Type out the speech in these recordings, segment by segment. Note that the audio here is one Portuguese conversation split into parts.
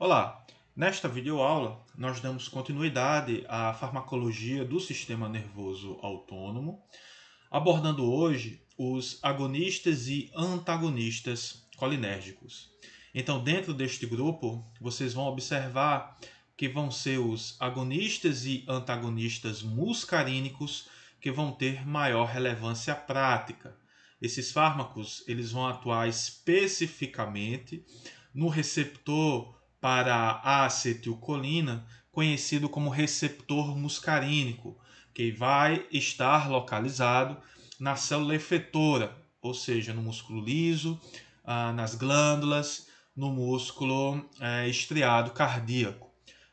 Olá, nesta videoaula nós damos continuidade à farmacologia do sistema nervoso autônomo, abordando hoje os agonistas e antagonistas colinérgicos. Então, dentro deste grupo, vocês vão observar que vão ser os agonistas e antagonistas muscarínicos que vão ter maior relevância prática. Esses fármacos eles vão atuar especificamente no receptor para a acetilcolina, conhecido como receptor muscarínico, que vai estar localizado na célula efetora, ou seja, no músculo liso, nas glândulas, no músculo estriado cardíaco.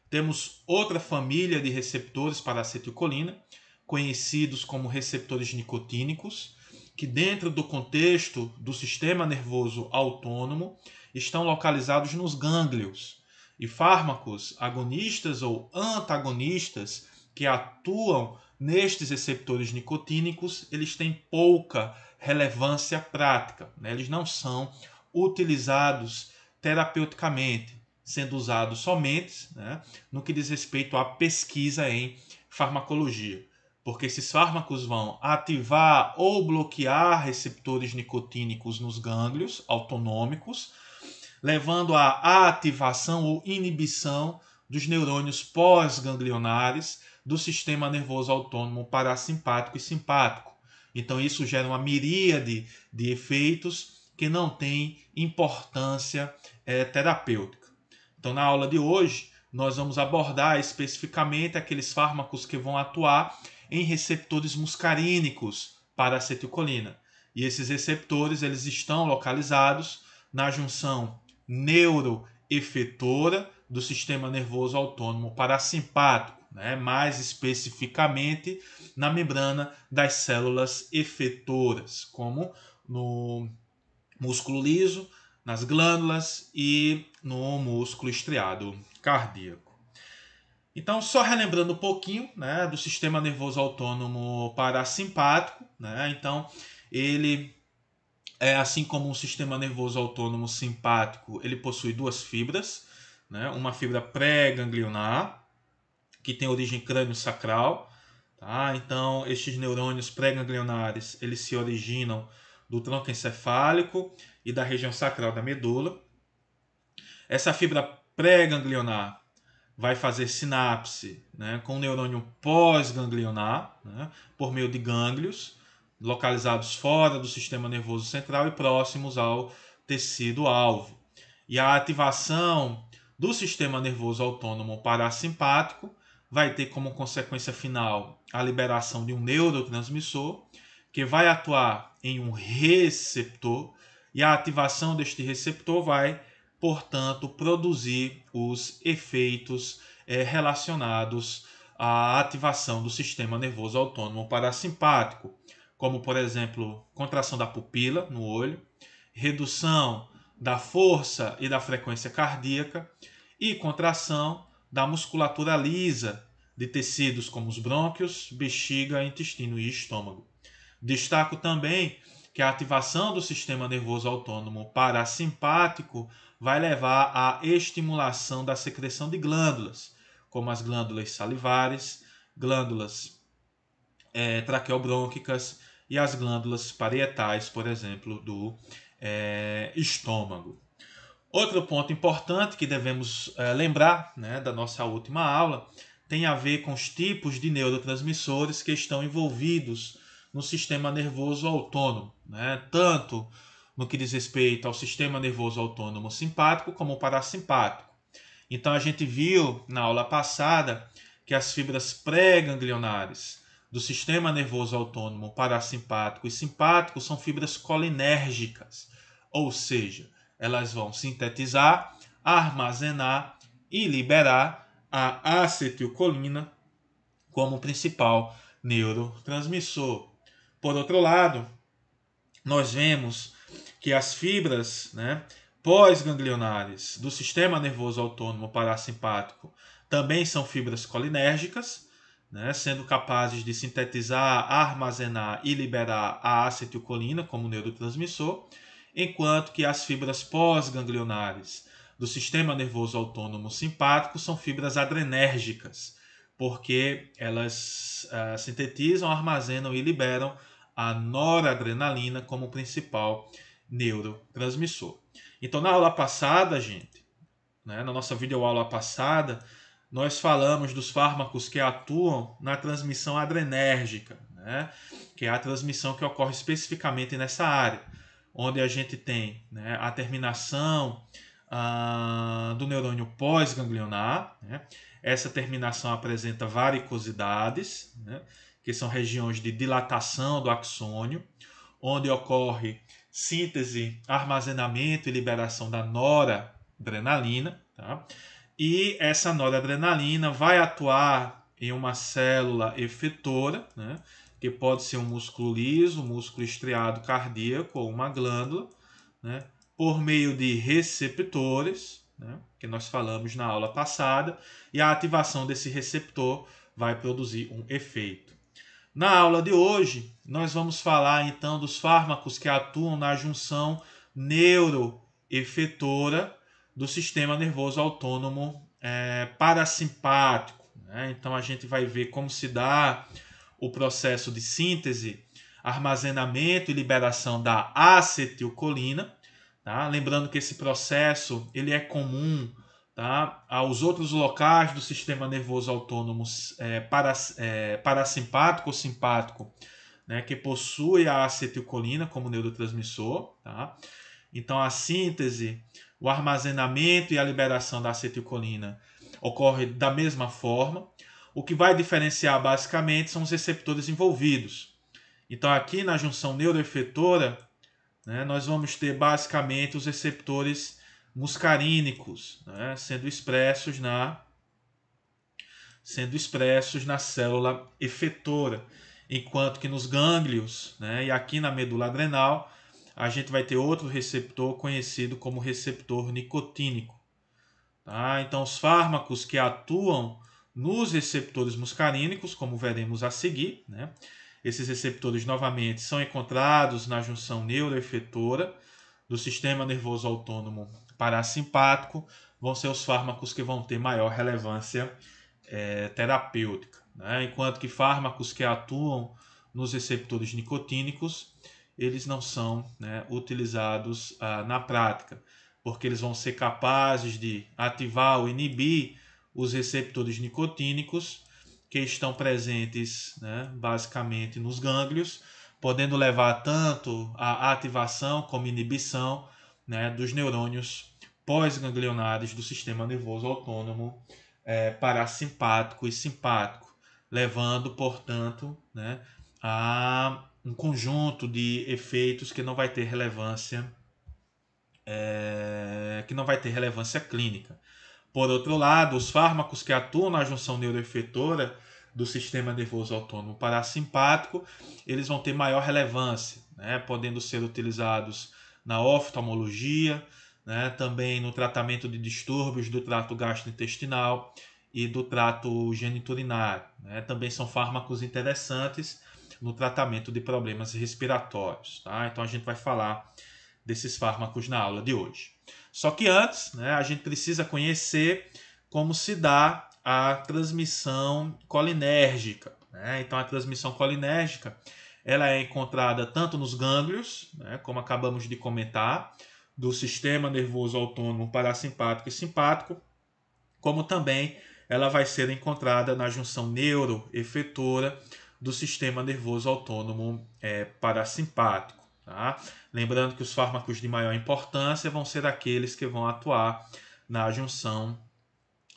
Temos outra família de receptores para acetilcolina, conhecidos como receptores nicotínicos, que dentro do contexto do sistema nervoso autônomo estão localizados nos gânglios. E fármacos agonistas ou antagonistas que atuam nestes receptores nicotínicos, eles têm pouca relevância prática, né? Eles não são utilizados terapeuticamente, sendo usados somente, né, no que diz respeito à pesquisa em farmacologia, porque esses fármacos vão ativar ou bloquear receptores nicotínicos nos gânglios autonômicos, levando à ativação ou inibição dos neurônios pós-ganglionares do sistema nervoso autônomo parasimpático e simpático. Então isso gera uma miríade de efeitos que não têm importância terapêutica. Então na aula de hoje nós vamos abordar especificamente aqueles fármacos que vão atuar em receptores muscarínicos para acetilcolina. E esses receptores eles estão localizados na junção neuroefetora do sistema nervoso autônomo parasimpático, né? Mais especificamente na membrana das células efetoras, como no músculo liso, nas glândulas e no músculo estriado cardíaco. Então, só relembrando um pouquinho, né, do sistema nervoso autônomo parasimpático, né? Então, ele assim como um sistema nervoso autônomo simpático, ele possui duas fibras, né? Uma fibra pré-ganglionar, que tem origem crânio-sacral. Tá? Então, estes neurônios pré-ganglionares eles se originam do tronco encefálico e da região sacral da medula. Essa fibra pré-ganglionar vai fazer sinapse, né, com o neurônio pós-ganglionar, né, por meio de gânglios localizados fora do sistema nervoso central e próximos ao tecido-alvo. E a ativação do sistema nervoso autônomo parasimpático vai ter como consequência final a liberação de um neurotransmissor que vai atuar em um receptor, e a ativação deste receptor vai, portanto, produzir os efeitos relacionados à ativação do sistema nervoso autônomo parasimpático, como, por exemplo, contração da pupila no olho, redução da força e da frequência cardíaca e contração da musculatura lisa de tecidos como os brônquios, bexiga, intestino e estômago. Destaco também que a ativação do sistema nervoso autônomo parasimpático vai levar à estimulação da secreção de glândulas, como as glândulas salivares, glândulas traqueobrônquicas e as glândulas parietais, por exemplo, do estômago. Outro ponto importante que devemos lembrar, né, da nossa última aula tem a ver com os tipos de neurotransmissores que estão envolvidos no sistema nervoso autônomo, né, tanto no que diz respeito ao sistema nervoso autônomo simpático como parasimpático. Então a gente viu na aula passada que as fibras pré-ganglionares do sistema nervoso autônomo parasimpático e simpático são fibras colinérgicas, ou seja, elas vão sintetizar, armazenar e liberar a acetilcolina como principal neurotransmissor. Por outro lado, nós vemos que as fibras, né, pós-ganglionares do sistema nervoso autônomo parasimpático também são fibras colinérgicas, né, sendo capazes de sintetizar, armazenar e liberar a acetilcolina como neurotransmissor, enquanto que as fibras pós-ganglionares do sistema nervoso autônomo simpático são fibras adrenérgicas, porque elas sintetizam, armazenam e liberam a noradrenalina como principal neurotransmissor. Então, na aula passada, gente, na nossa videoaula passada, nós falamos dos fármacos que atuam na transmissão adrenérgica, que é a transmissão que ocorre especificamente nessa área, onde a gente tem a terminação do neurônio pós-ganglionar. Essa terminação apresenta varicosidades, que são regiões de dilatação do axônio, onde ocorre síntese, armazenamento e liberação da noradrenalina. Tá? E essa noradrenalina vai atuar em uma célula efetora, que pode ser um músculo liso, um músculo estriado cardíaco ou uma glândula, por meio de receptores, que nós falamos na aula passada, e a ativação desse receptor vai produzir um efeito. Na aula de hoje, nós vamos falar então dos fármacos que atuam na junção neuroefetora do sistema nervoso autônomo parasimpático. Então a gente vai ver como se dá o processo de síntese, armazenamento e liberação da acetilcolina. Tá? Lembrando que esse processo ele é comum, tá, aos outros locais do sistema nervoso autônomo parasimpático ou simpático, que possui a acetilcolina como neurotransmissor. Tá? Então a síntese, o armazenamento e a liberação da acetilcolina ocorre da mesma forma. O que vai diferenciar basicamente são os receptores envolvidos. Então aqui na junção neuroefetora, nós vamos ter basicamente os receptores muscarínicos, sendo expressos na célula efetora, enquanto que nos gânglios, e aqui na medula adrenal, a gente vai ter outro receptor conhecido como receptor nicotínico. Tá? Então os fármacos que atuam nos receptores muscarínicos, como veremos a seguir, esses receptores novamente são encontrados na junção neuroefetora do sistema nervoso autônomo parasimpático, vão ser os fármacos que vão ter maior relevância terapêutica. Enquanto que fármacos que atuam nos receptores nicotínicos, eles não são utilizados na prática, porque eles vão ser capazes de ativar ou inibir os receptores nicotínicos que estão presentes basicamente nos gânglios, podendo levar tanto à ativação como inibição dos neurônios pós-ganglionares do sistema nervoso autônomo parasimpático e simpático, levando, portanto, a um conjunto de efeitos que não vai ter relevância clínica. Por outro lado, os fármacos que atuam na junção neuroefetora do sistema nervoso autônomo parasimpático, eles vão ter maior relevância, podendo ser utilizados na oftalmologia, também no tratamento de distúrbios do trato gastrointestinal e do trato geniturinário. Também são fármacos interessantes no tratamento de problemas respiratórios. Tá? Então a gente vai falar desses fármacos na aula de hoje. Só que antes, a gente precisa conhecer como se dá a transmissão colinérgica. Então a transmissão colinérgica ela é encontrada tanto nos gânglios, como acabamos de comentar, do sistema nervoso autônomo parasimpático e simpático, como também ela vai ser encontrada na junção neuroefetora do sistema nervoso autônomo parasimpático. Tá? Lembrando que os fármacos de maior importância vão ser aqueles que vão atuar na junção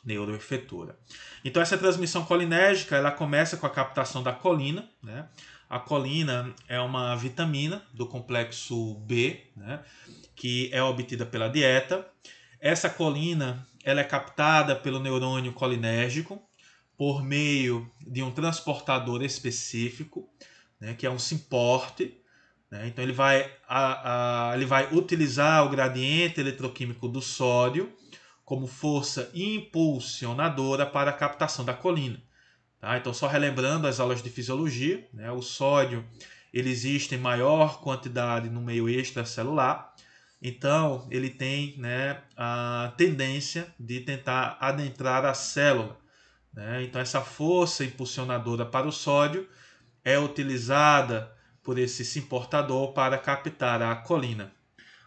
neuroefetora. Então essa transmissão colinérgica ela começa com a captação da colina. A colina é uma vitamina do complexo B, que é obtida pela dieta. Essa colina ela é captada pelo neurônio colinérgico por meio de um transportador específico, que é um simporte. Então ele vai utilizar o gradiente eletroquímico do sódio como força impulsionadora para a captação da colina. Tá? Então só relembrando as aulas de fisiologia, o sódio ele existe em maior quantidade no meio extracelular, Então, ele tem, né, a tendência de tentar adentrar a célula, né? Então, essa força impulsionadora para o sódio é utilizada por esse simportador para captar a colina.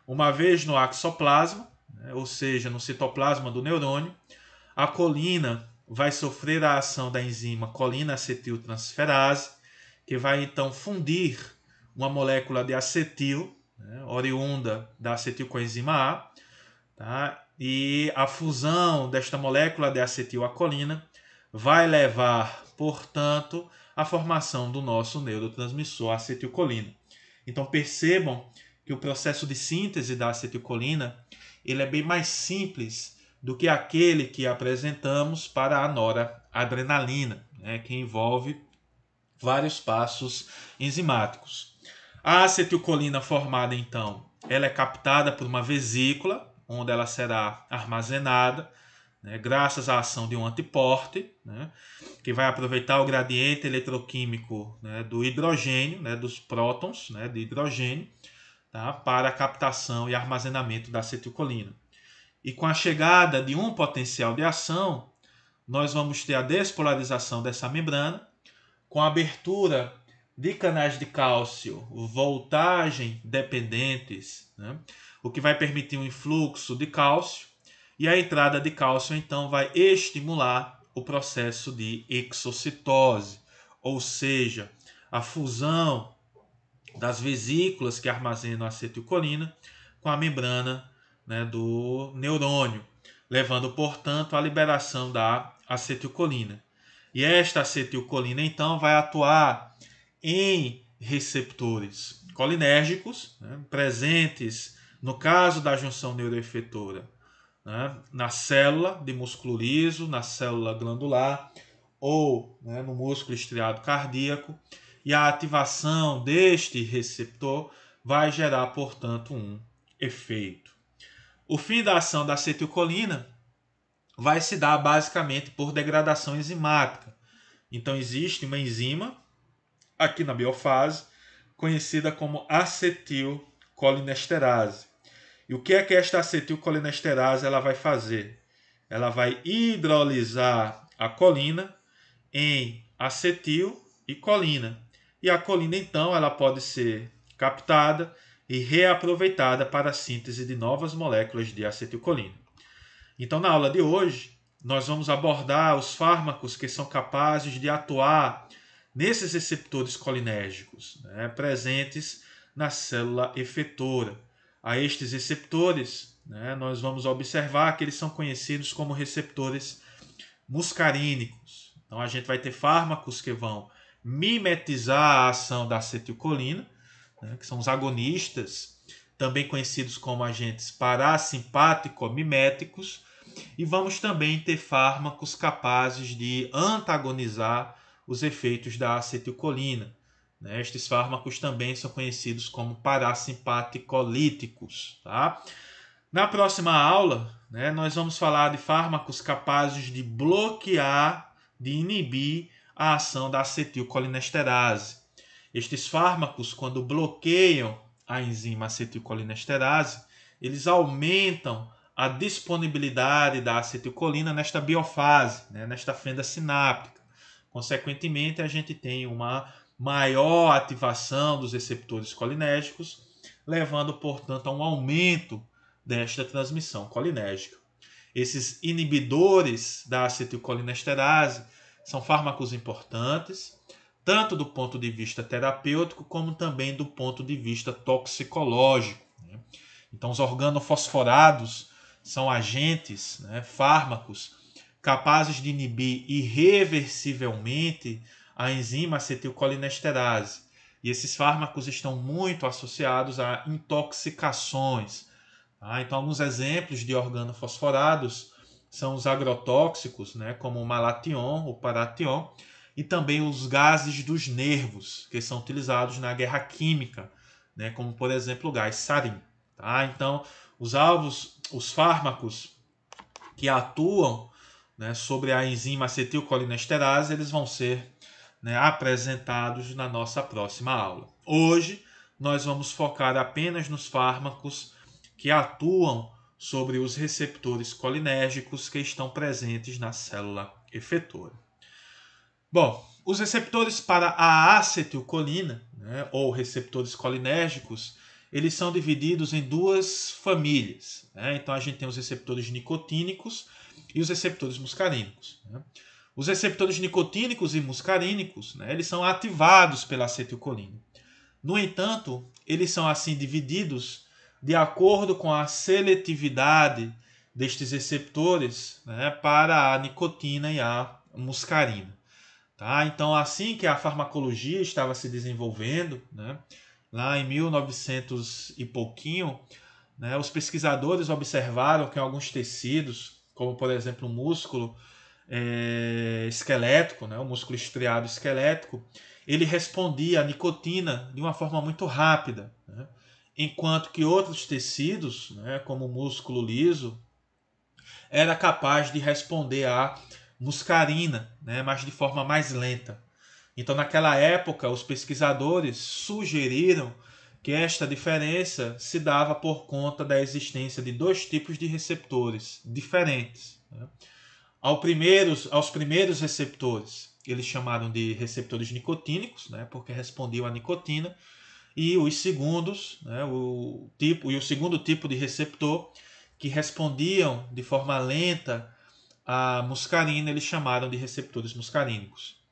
Uma vez no axoplasma, né, ou seja, no citoplasma do neurônio, a colina vai sofrer a ação da enzima colina-acetiltransferase, que vai então fundir uma molécula de acetil, né, oriunda da acetilcoenzima A, tá? E a fusão desta molécula de acetilcolina vai levar, portanto, à formação do nosso neurotransmissor acetilcolina. Então percebam que o processo de síntese da acetilcolina ele é bem mais simples do que aquele que apresentamos para a noradrenalina, né, que envolve vários passos enzimáticos. A acetilcolina formada, então, ela é captada por uma vesícula, onde ela será armazenada, né, graças à ação de um antiporte, né, que vai aproveitar o gradiente eletroquímico, né, do hidrogênio, né, dos prótons, né, de hidrogênio, tá, para a captação e armazenamento da acetilcolina. E com a chegada de um potencial de ação, nós vamos ter a despolarização dessa membrana, com a abertura de canais de cálcio voltagem dependentes, né, o que vai permitir um influxo de cálcio, e a entrada de cálcio então vai estimular o processo de exocitose, ou seja, a fusão das vesículas que armazenam a acetilcolina com a membrana, né, do neurônio, levando, portanto, à liberação da acetilcolina. E esta acetilcolina, então, vai atuar em receptores colinérgicos, né, presentes, no caso da junção neuroefetora, né, na célula de músculo liso, na célula glandular ou, né, no músculo estriado cardíaco, e a ativação deste receptor vai gerar, portanto, um efeito. O fim da ação da acetilcolina vai se dar basicamente por degradação enzimática. Então existe uma enzima aqui na biofase conhecida como acetilcolinesterase. E o que é que esta acetilcolinesterase ela vai fazer? Ela vai hidrolisar a colina em acetil e colina. E a colina, então, ela pode ser captada e reaproveitada para a síntese de novas moléculas de acetilcolina. Então, na aula de hoje, nós vamos abordar os fármacos que são capazes de atuar nesses receptores colinérgicos, né, presentes na célula efetora. A estes receptores, né, nós vamos observar que eles são conhecidos como receptores muscarínicos. Então, a gente vai ter fármacos que vão mimetizar a ação da acetilcolina, né, que são os agonistas, também conhecidos como agentes parasimpático-miméticos, e vamos também ter fármacos capazes de antagonizar os efeitos da acetilcolina. Estes fármacos também são conhecidos como parasimpaticolíticos. Tá? Na próxima aula, né, nós vamos falar de fármacos capazes de bloquear, de inibir a ação da acetilcolinesterase. Estes fármacos, quando bloqueiam a enzima acetilcolinesterase, eles aumentam a disponibilidade da acetilcolina nesta biofase, né, nesta fenda sináptica. Consequentemente, a gente tem uma maior ativação dos receptores colinérgicos, levando, portanto, a um aumento desta transmissão colinérgica. Esses inibidores da acetilcolinesterase são fármacos importantes, tanto do ponto de vista terapêutico, como também do ponto de vista toxicológico. Então, os organofosforados são agentes, né, fármacos, capazes de inibir irreversivelmente a enzima acetilcolinesterase. E esses fármacos estão muito associados a intoxicações. Então, alguns exemplos de organofosforados são os agrotóxicos, né, como o malation, o paration, e também os gases dos nervos, que são utilizados na guerra química, né, como, por exemplo, o gás sarin. Então, os fármacos que atuam, né, sobre a enzima acetilcolinesterase, eles vão ser, né, apresentados na nossa próxima aula. Hoje, nós vamos focar apenas nos fármacos que atuam sobre os receptores colinérgicos que estão presentes na célula efetora. Bom, os receptores para a acetilcolina, né, ou receptores colinérgicos, eles são divididos em duas famílias. Né? Então a gente tem os receptores nicotínicos e os receptores muscarínicos. Né? Os receptores nicotínicos e muscarínicos, né, eles são ativados pela acetilcolina. No entanto, eles são assim divididos de acordo com a seletividade destes receptores, né, para a nicotina e a muscarina. Tá? Então, assim que a farmacologia estava se desenvolvendo, né, lá em 1900 e pouquinho, né, os pesquisadores observaram que alguns tecidos, como por exemplo o músculo esquelético, né, o músculo estriado esquelético, ele respondia à nicotina de uma forma muito rápida, né, enquanto que outros tecidos, né, como o músculo liso, era capaz de responder à muscarina, né, mas de forma mais lenta. Então, naquela época, os pesquisadores sugeriram que esta diferença se dava por conta da existência de dois tipos de receptores diferentes. Né? Aos primeiros receptores, eles chamaram de receptores nicotínicos, né, porque respondiam à nicotina, e os segundos, né, o segundo tipo de receptor, que respondiam de forma lenta à muscarina, eles chamaram de receptores muscarínicos.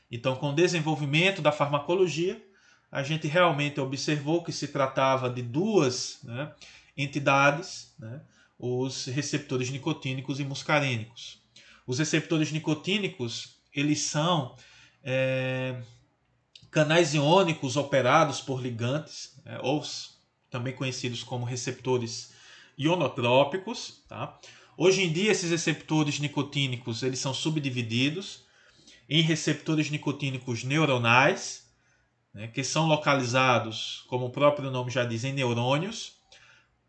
Então, com o desenvolvimento da farmacologia, a gente realmente observou que se tratava de duas, né, entidades, né, os receptores nicotínicos e muscarínicos. Os receptores nicotínicos, eles são canais iônicos operados por ligantes, né, ou também conhecidos como receptores ionotrópicos. Tá? Hoje em dia, esses receptores nicotínicos eles são subdivididos em receptores nicotínicos neuronais, né, que são localizados, como o próprio nome já diz, em neurônios,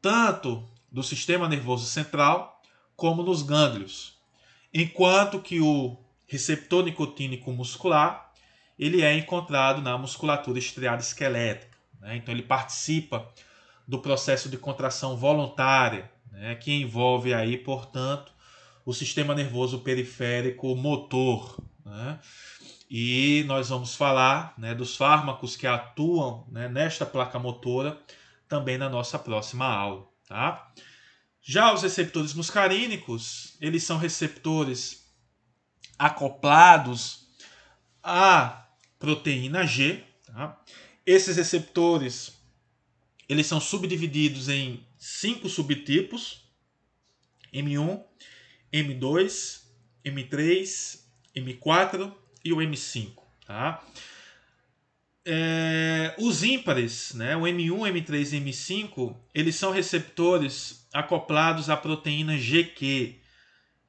tanto do sistema nervoso central como nos gânglios. Enquanto que o receptor nicotínico muscular ele é encontrado na musculatura estriada esquelética. Né? Então ele participa do processo de contração voluntária, né, que envolve aí, portanto, o sistema nervoso periférico motor. Né? E nós vamos falar, né, dos fármacos que atuam, né, nesta placa motora também na nossa próxima aula. Tá? Já os receptores muscarínicos, eles são receptores acoplados à proteína G. Tá? Esses receptores eles são subdivididos em 5 subtipos: M1, M2, M3, M4 e o M5. Tá? Os ímpares, né, o M1, M3 e M5, eles são receptores acoplados à proteína GQ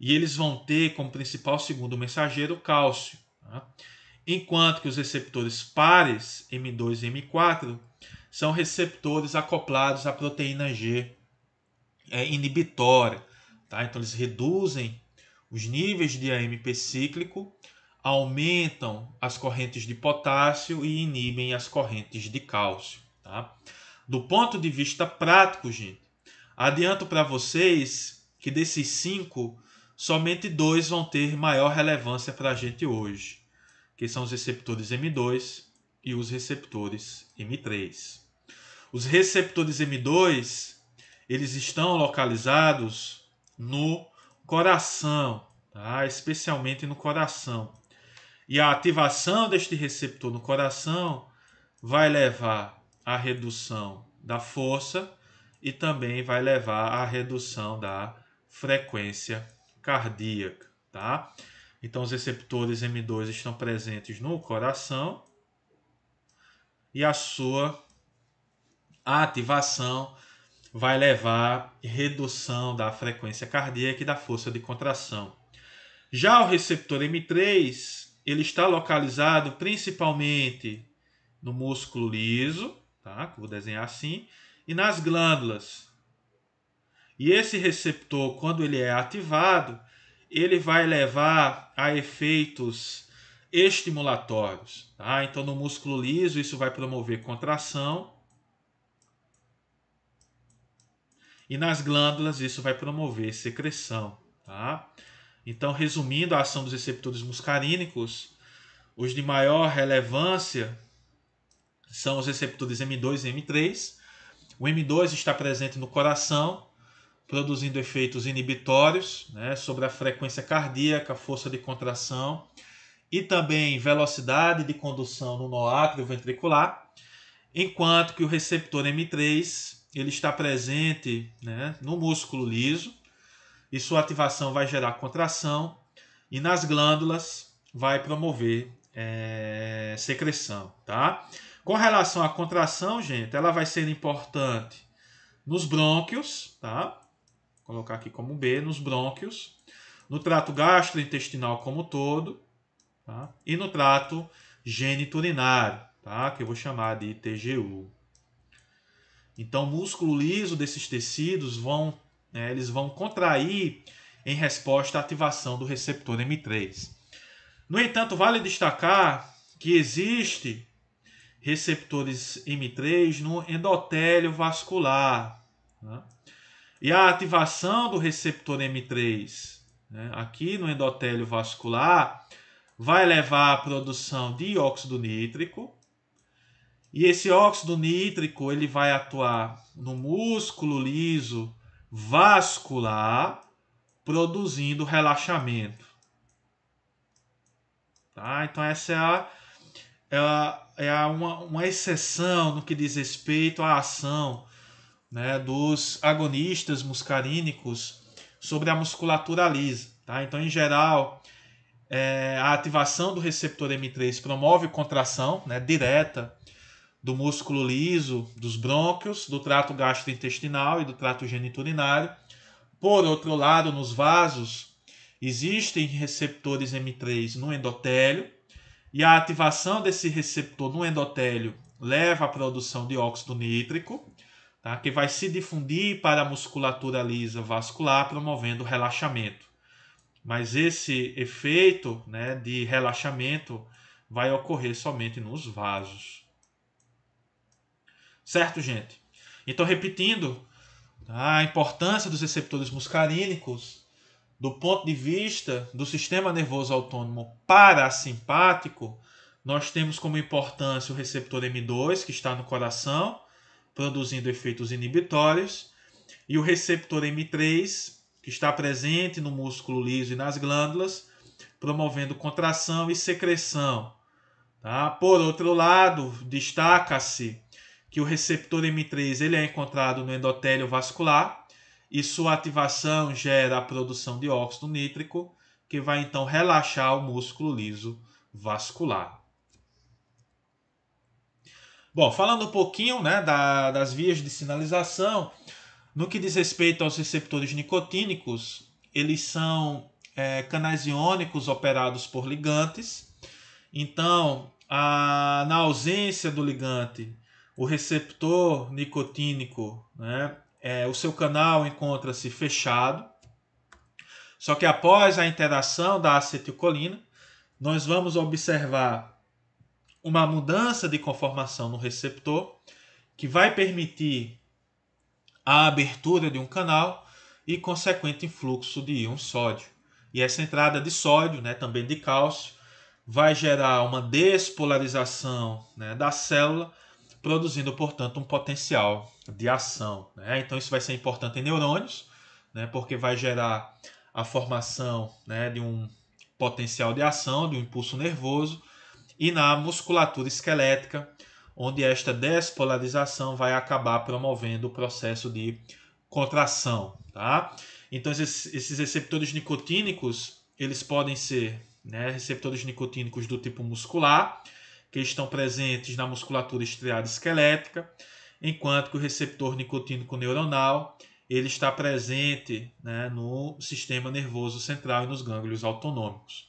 e eles vão ter como principal segundo mensageiro o cálcio. Tá? Enquanto que os receptores pares, M2 e M4, são receptores acoplados à proteína G inibitória. Tá? Então eles reduzem os níveis de AMP cíclico, aumentam as correntes de potássio e inibem as correntes de cálcio. Tá? Do ponto de vista prático, gente, adianto para vocês que desses 5, somente 2 vão ter maior relevância para a gente hoje, que são os receptores M2 e os receptores M3. Os receptores M2, eles estão localizados no coração, tá? Especialmente no coração. E a ativação deste receptor no coração vai levar à redução da força e também vai levar à redução da frequência cardíaca, tá? Então os receptores M2 estão presentes no coração e a sua ativação vai levar à redução da frequência cardíaca e da força de contração. Já o receptor M3, ele está localizado principalmente no músculo liso, tá? Que eu vou desenhar assim, e nas glândulas. E esse receptor, quando ele é ativado, ele vai levar a efeitos estimulatórios. Tá? Então, no músculo liso, isso vai promover contração. e nas glândulas isso vai promover secreção. Tá? Então, resumindo a ação dos receptores muscarínicos, os de maior relevância são os receptores M2 e M3. O M2 está presente no coração, produzindo efeitos inibitórios, né, sobre a frequência cardíaca, força de contração e também velocidade de condução no nó átrio ventricular, enquanto que o receptor M3 ele está presente, né, no músculo liso e sua ativação vai gerar contração e nas glândulas vai promover secreção. Tá? Com relação à contração, gente, ela vai ser importante nos brônquios, tá? Vou colocar aqui como B, nos brônquios, no trato gastrointestinal como todo, tá? E no trato geniturinário, tá? Que eu vou chamar de TGU. Então, o músculo liso desses tecidos eles vão contrair em resposta à ativação do receptor M3. No entanto, vale destacar que existe receptores M3 no endotélio vascular, né? E a ativação do receptor M3, né, aqui no endotélio vascular vai levar à produção de óxido nítrico. E esse óxido nítrico ele vai atuar no músculo liso vascular, produzindo relaxamento. Tá? Então essa uma exceção no que diz respeito à ação, né, dos agonistas muscarínicos sobre a musculatura lisa. Tá? Então, em geral, a ativação do receptor M3 promove contração, né, direta do músculo liso, dos brônquios, do trato gastrointestinal e do trato geniturinário. Por outro lado, nos vasos, existem receptores M3 no endotélio, e a ativação desse receptor no endotélio leva à produção de óxido nítrico, tá? Que vai se difundir para a musculatura lisa vascular, promovendo relaxamento. Mas esse efeito, né, de relaxamento vai ocorrer somente nos vasos. Certo, gente? Então, repetindo, a importância dos receptores muscarínicos do ponto de vista do sistema nervoso autônomo parasimpático, nós temos como importância o receptor M2, que está no coração, produzindo efeitos inibitórios, e o receptor M3, que está presente no músculo liso e nas glândulas, promovendo contração e secreção. Tá? Por outro lado, destaca-se que o receptor M3 ele é encontrado no endotélio vascular, e sua ativação gera a produção de óxido nítrico, que vai então relaxar o músculo liso vascular. Bom, falando um pouquinho, né, das vias de sinalização, no que diz respeito aos receptores nicotínicos, eles são canais iônicos operados por ligantes. Então, na ausência do ligante, o receptor nicotínico, né, o seu canal encontra-se fechado. Só que após a interação da acetilcolina, nós vamos observar uma mudança de conformação no receptor que vai permitir a abertura de um canal e consequente influxo de íon sódio. E essa entrada de sódio, né, também de cálcio, vai gerar uma despolarização, né, da célula, produzindo, portanto, um potencial de ação. Né? Então, isso vai ser importante em neurônios, né, porque vai gerar a formação, né, de um potencial de ação, de um impulso nervoso, e na musculatura esquelética, onde esta despolarização vai acabar promovendo o processo de contração. Tá? Então, esses receptores nicotínicos, eles podem ser, né, receptores nicotínicos do tipo muscular, que estão presentes na musculatura estriada esquelética, enquanto que o receptor nicotínico neuronal ele está presente, né, no sistema nervoso central e nos gânglios autonômicos.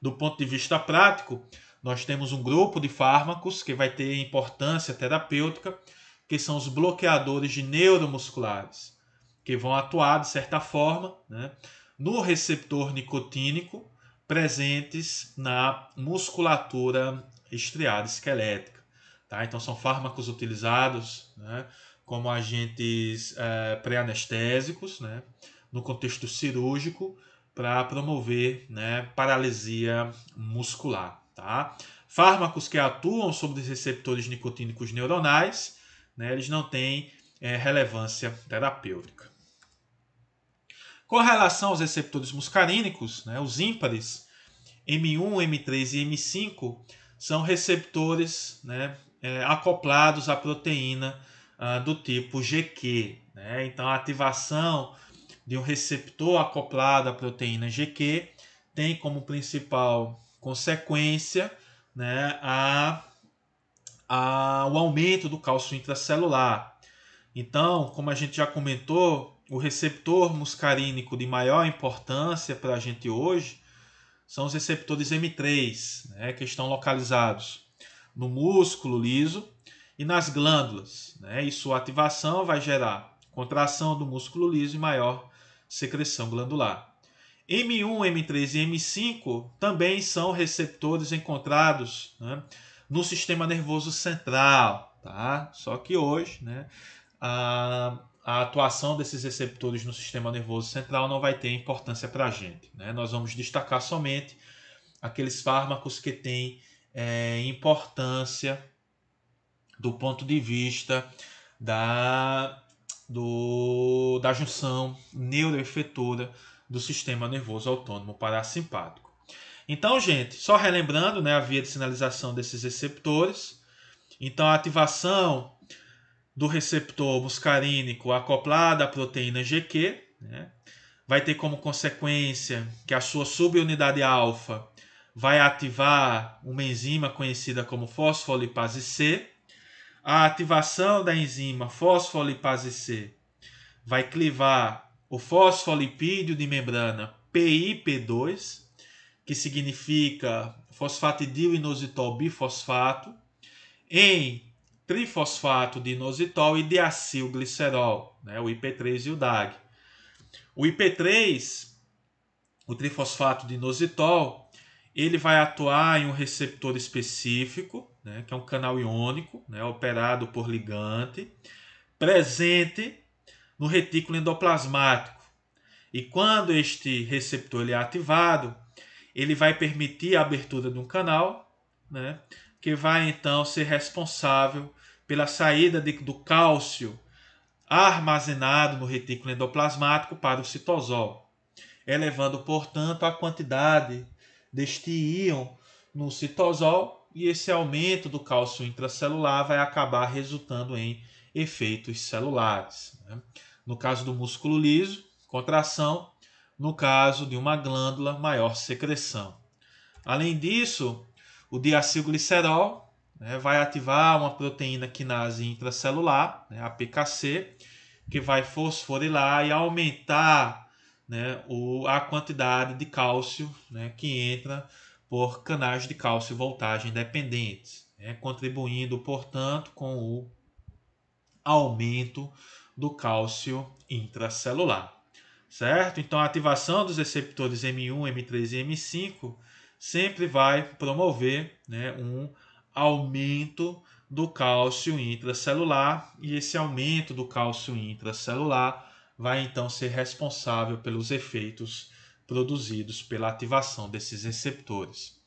Do ponto de vista prático, nós temos um grupo de fármacos que vai ter importância terapêutica, que são os bloqueadores de neuromusculares, que vão atuar, de certa forma, né, no receptor nicotínico presentes na musculatura estriada esquelética. Tá? Então, são fármacos utilizados, né, como agentes pré-anestésicos, né, no contexto cirúrgico, para promover, né, paralisia muscular. Tá? Fármacos que atuam sobre os receptores nicotínicos neuronais, né, eles não têm relevância terapêutica. Com relação aos receptores muscarínicos, né, os ímpares, M1, M3 e M5, são receptores, né, acoplados à proteína do tipo GQ. Né? Então, a ativação de um receptor acoplado à proteína GQ tem como principal consequência, né, o aumento do cálcio intracelular. Então, como a gente já comentou, o receptor muscarínico de maior importância para a gente hoje são os receptores M3, né, que estão localizados no músculo liso e nas glândulas. Né, e sua ativação vai gerar contração do músculo liso e maior secreção glandular. M1, M3 e M5 também são receptores encontrados, né, no sistema nervoso central. Tá? Só que hoje, né, a atuação desses receptores no sistema nervoso central não vai ter importância para a gente. Né? Nós vamos destacar somente aqueles fármacos que têm importância do ponto de vista da junção neuroefetora do sistema nervoso autônomo parasimpático. Então, gente, só relembrando, né, a via de sinalização desses receptores. Então, a ativação do receptor muscarínico acoplado à proteína GQ, né, vai ter como consequência que a sua subunidade alfa vai ativar uma enzima conhecida como fosfolipase C. A ativação da enzima fosfolipase C vai clivar o fosfolipídio de membrana PIP2, que significa fosfatidil-inositol bifosfato, em trifosfato de inositol e diacilglicerol, né, o IP3 e o DAG. O IP3, o trifosfato de inositol, ele vai atuar em um receptor específico, né, que é um canal iônico, né, operado por ligante, presente no retículo endoplasmático. E quando este receptor ele é ativado, ele vai permitir a abertura de um canal, né, que vai então ser responsável pela saída do cálcio armazenado no retículo endoplasmático para o citosol, elevando, portanto, a quantidade deste íon no citosol, e esse aumento do cálcio intracelular vai acabar resultando em efeitos celulares. Né? No caso do músculo liso, contração; no caso de uma glândula, maior secreção. Além disso, o diacilglicerol, né, vai ativar uma proteína quinase intracelular, né, a PKC, que vai fosforilar e aumentar, né, a quantidade de cálcio, né, que entra por canais de cálcio voltagem dependentes, né, contribuindo, portanto, com o aumento do cálcio intracelular. Certo? Então, a ativação dos receptores M1, M3 e M5 sempre vai promover, né, um aumento do cálcio intracelular, e esse aumento do cálcio intracelular vai então ser responsável pelos efeitos produzidos pela ativação desses receptores.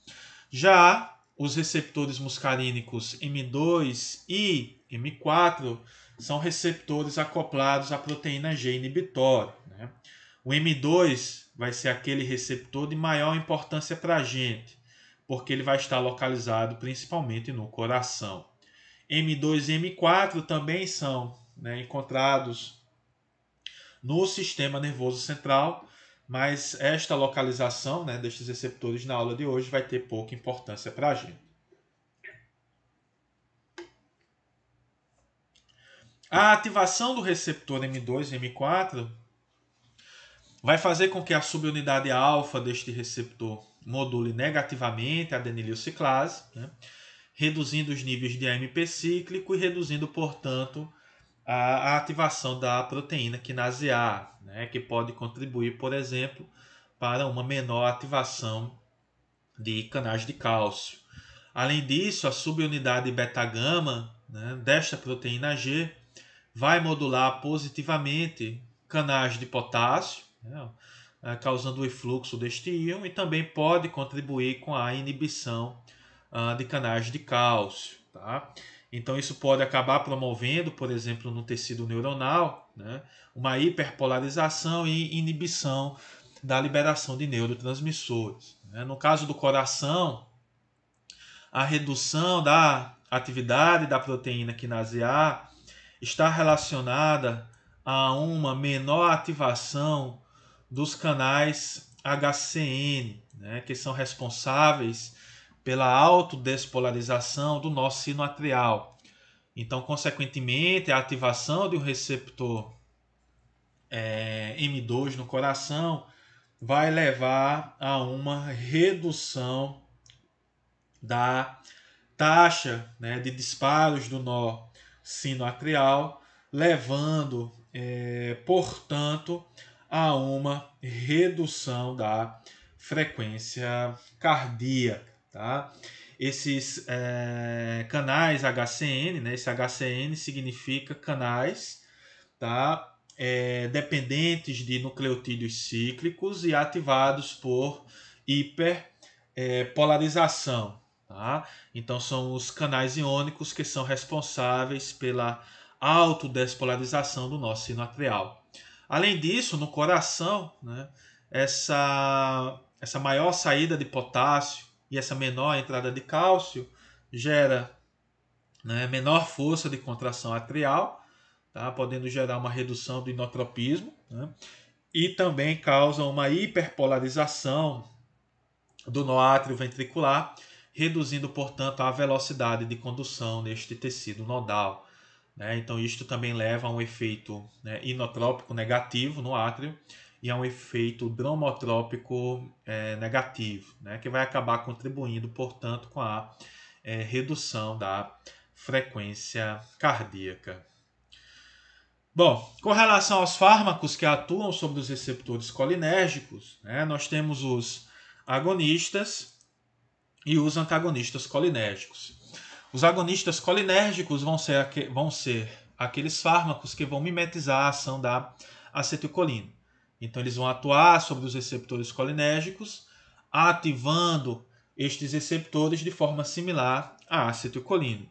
Já os receptores muscarínicos M2 e M4 são receptores acoplados à proteína G inibitória. Né? O M2 vai ser aquele receptor de maior importância para a gente, porque ele vai estar localizado principalmente no coração. M2 e M4 também são, né, encontrados no sistema nervoso central, mas esta localização, né, destes receptores na aula de hoje vai ter pouca importância para a gente. A ativação do receptor M2 e M4 vai fazer com que a subunidade alfa deste receptor module negativamente a adenililciclase, né, reduzindo os níveis de AMP cíclico e reduzindo, portanto, a ativação da proteína quinase A, né, que pode contribuir, por exemplo, para uma menor ativação de canais de cálcio. Além disso, a subunidade beta-gama, né, desta proteína G vai modular positivamente canais de potássio, né, causando o efluxo deste íon, e também pode contribuir com a inibição de canais de cálcio. Tá? Então isso pode acabar promovendo, por exemplo, no tecido neuronal, né, uma hiperpolarização e inibição da liberação de neurotransmissores. No caso do coração, a redução da atividade da proteína quinase A está relacionada a uma menor ativação dos canais HCN, né, que são responsáveis pela autodespolarização do nó sinoatrial. Então, consequentemente, a ativação de um receptor M2 no coração vai levar a uma redução da taxa, né, de disparos do nó sinoatrial, levando, portanto, a uma redução da frequência cardíaca. Tá? Esses canais HCN, né, esse HCN significa canais, tá, dependentes de nucleotídeos cíclicos e ativados por hiperpolarização. Tá? Então são os canais iônicos que são responsáveis pela autodespolarização do nó sinoatrial. Além disso, no coração, né, essa maior saída de potássio e essa menor entrada de cálcio gera, né, menor força de contração atrial, tá, podendo gerar uma redução do inotropismo, né, e também causa uma hiperpolarização do nó átrio ventricular, reduzindo, portanto, a velocidade de condução neste tecido nodal. Né? Então, isto também leva a um efeito, né, inotrópico negativo no átrio e a um efeito dromotrópico negativo, né, que vai acabar contribuindo, portanto, com a redução da frequência cardíaca. Bom, com relação aos fármacos que atuam sobre os receptores colinérgicos, né, nós temos os agonistas e os antagonistas colinérgicos. Os agonistas colinérgicos vão ser aqueles fármacos que vão mimetizar a ação da acetilcolina. Então, eles vão atuar sobre os receptores colinérgicos, ativando estes receptores de forma similar à acetilcolina.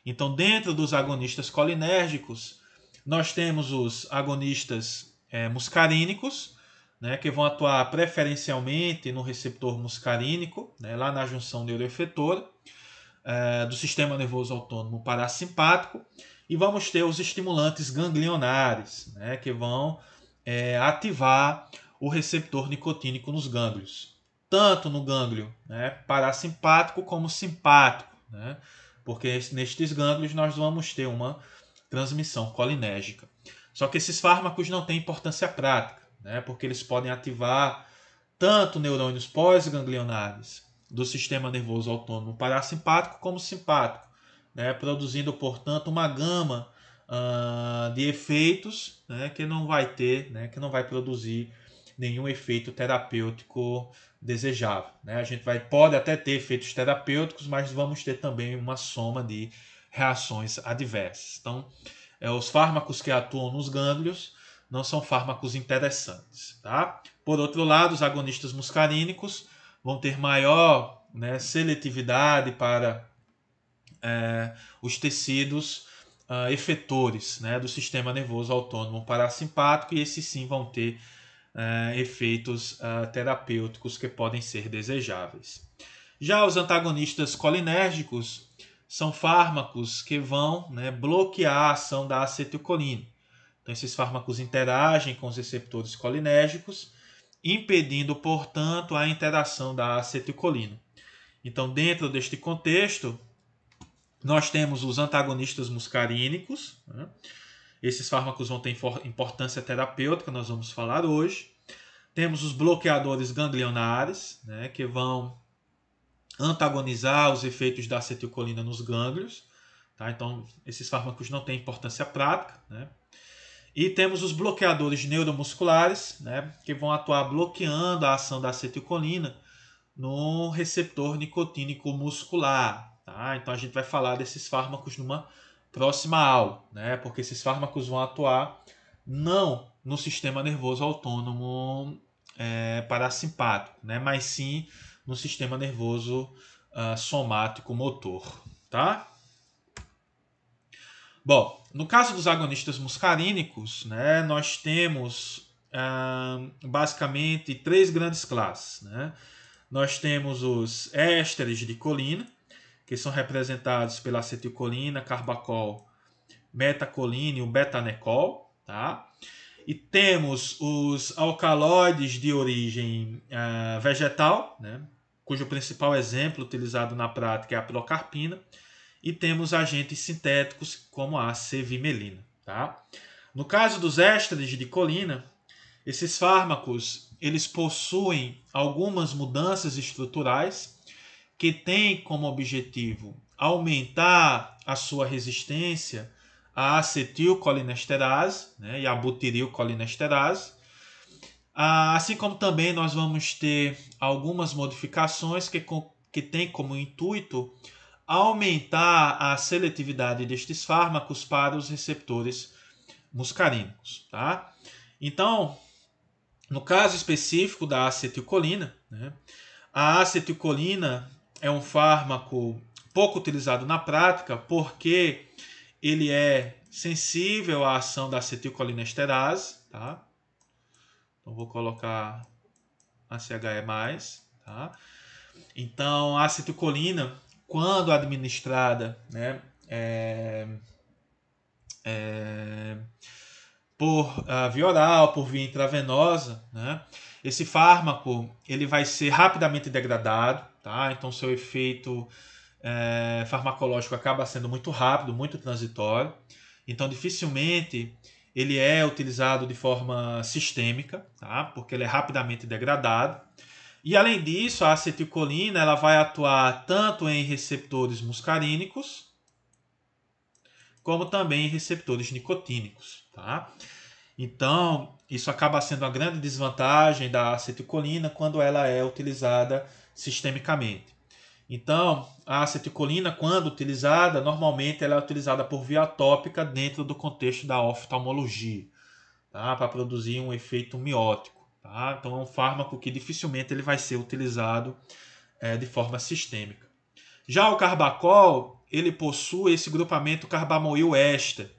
Então, dentro dos agonistas colinérgicos, nós temos os agonistas muscarínicos, né, que vão atuar preferencialmente no receptor muscarínico, né, lá na junção neuroefetora do sistema nervoso autônomo parasimpático, e vamos ter os estimulantes ganglionares, né, que vão ativar o receptor nicotínico nos gânglios, tanto no gânglio, né, parasimpático como simpático, né, porque nestes gânglios nós vamos ter uma transmissão colinérgica. Só que esses fármacos não têm importância prática, né, porque eles podem ativar tanto neurônios pós-ganglionares do sistema nervoso autônomo parasimpático como simpático, né, produzindo, portanto, uma gama de efeitos, né, que não vai ter, né, que não vai produzir nenhum efeito terapêutico desejável. Né? A gente pode até ter efeitos terapêuticos, mas vamos ter também uma soma de reações adversas. Então, os fármacos que atuam nos gânglios não são fármacos interessantes. Tá? Por outro lado, os agonistas muscarínicos vão ter maior, né, seletividade para os tecidos efetores, né, do sistema nervoso autônomo parasimpático, e esses sim vão ter efeitos terapêuticos que podem ser desejáveis. Já os antagonistas colinérgicos são fármacos que vão, né, bloquear a ação da acetilcolina. Então, esses fármacos interagem com os receptores colinérgicos, impedindo, portanto, a interação da acetilcolina. Então, dentro deste contexto, nós temos os antagonistas muscarínicos, né? Esses fármacos vão ter importância terapêutica, nós vamos falar hoje. Temos os bloqueadores ganglionares, né, que vão antagonizar os efeitos da acetilcolina nos gânglios. Tá? Então, esses fármacos não têm importância prática. Né? E temos os bloqueadores neuromusculares, né, que vão atuar bloqueando a ação da acetilcolina no receptor nicotínico muscular. Tá? Então, a gente vai falar desses fármacos numa proximal, né? Porque esses fármacos vão atuar não no sistema nervoso autônomo parasimpático, né? Mas sim no sistema nervoso somático motor, tá? Bom, no caso dos agonistas muscarínicos, né, nós temos basicamente três grandes classes, né? Nós temos os ésteres de colina, que são representados pela acetilcolina, carbacol, metacolina e o betanecol, tá? E temos os alcaloides de origem vegetal, né? Cujo principal exemplo utilizado na prática é a pilocarpina, e temos agentes sintéticos como a cevimelina, tá? No caso dos ésteres de colina, esses fármacos eles possuem algumas mudanças estruturais que têm como objetivo aumentar a sua resistência à acetilcolinesterase, né, e à butirilcolinesterase. Assim como também nós vamos ter algumas modificações que têm como intuito aumentar a seletividade destes fármacos para os receptores muscarínicos, tá? Então, no caso específico da acetilcolina, né, a acetilcolina é um fármaco pouco utilizado na prática porque ele é sensível à ação da acetilcolinesterase, tá? Então vou colocar ACHE+, tá? Então a acetilcolina, quando administrada, né, por via oral, por via intravenosa, né, esse fármaco ele vai ser rapidamente degradado, tá? Então seu efeito farmacológico acaba sendo muito rápido, muito transitório. Então dificilmente ele é utilizado de forma sistêmica, tá? Porque ele é rapidamente degradado. E além disso, a acetilcolina ela vai atuar tanto em receptores muscarínicos como também em receptores nicotínicos, tá? Então, isso acaba sendo uma grande desvantagem da acetilcolina quando ela é utilizada sistemicamente. Então, a acetilcolina, quando utilizada, normalmente ela é utilizada por via tópica dentro do contexto da oftalmologia, tá? Para produzir um efeito miótico. Tá? Então, é um fármaco que dificilmente ele vai ser utilizado de forma sistêmica. Já o carbacol, ele possui esse grupamento carbamoil éster,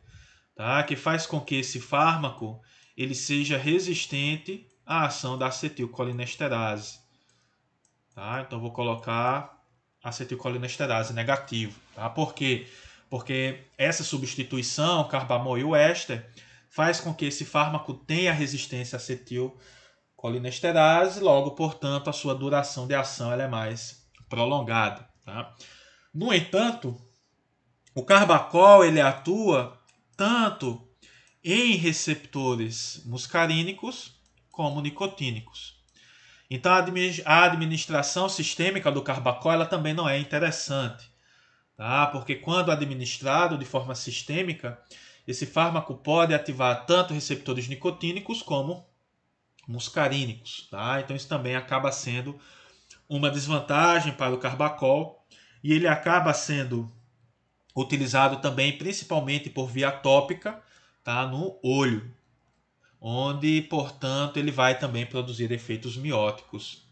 tá? Que faz com que esse fármaco ele seja resistente à ação da acetilcolinesterase. Tá? Então, vou colocar acetilcolinesterase negativo. Tá? Por quê? Porque essa substituição, carbamoil éster, faz com que esse fármaco tenha resistência à acetilcolinesterase, logo, portanto, a sua duração de ação ela é mais prolongada. Tá? No entanto, o carbacol ele atua tanto em receptores muscarínicos como nicotínicos. Então, a administração sistêmica do carbacol ela também não é interessante, tá? Porque quando administrado de forma sistêmica, esse fármaco pode ativar tanto receptores nicotínicos como muscarínicos, tá? Então, isso também acaba sendo uma desvantagem para o carbacol e ele acaba sendo utilizado também principalmente por via tópica, tá? No olho, onde, portanto, ele vai também produzir efeitos mióticos.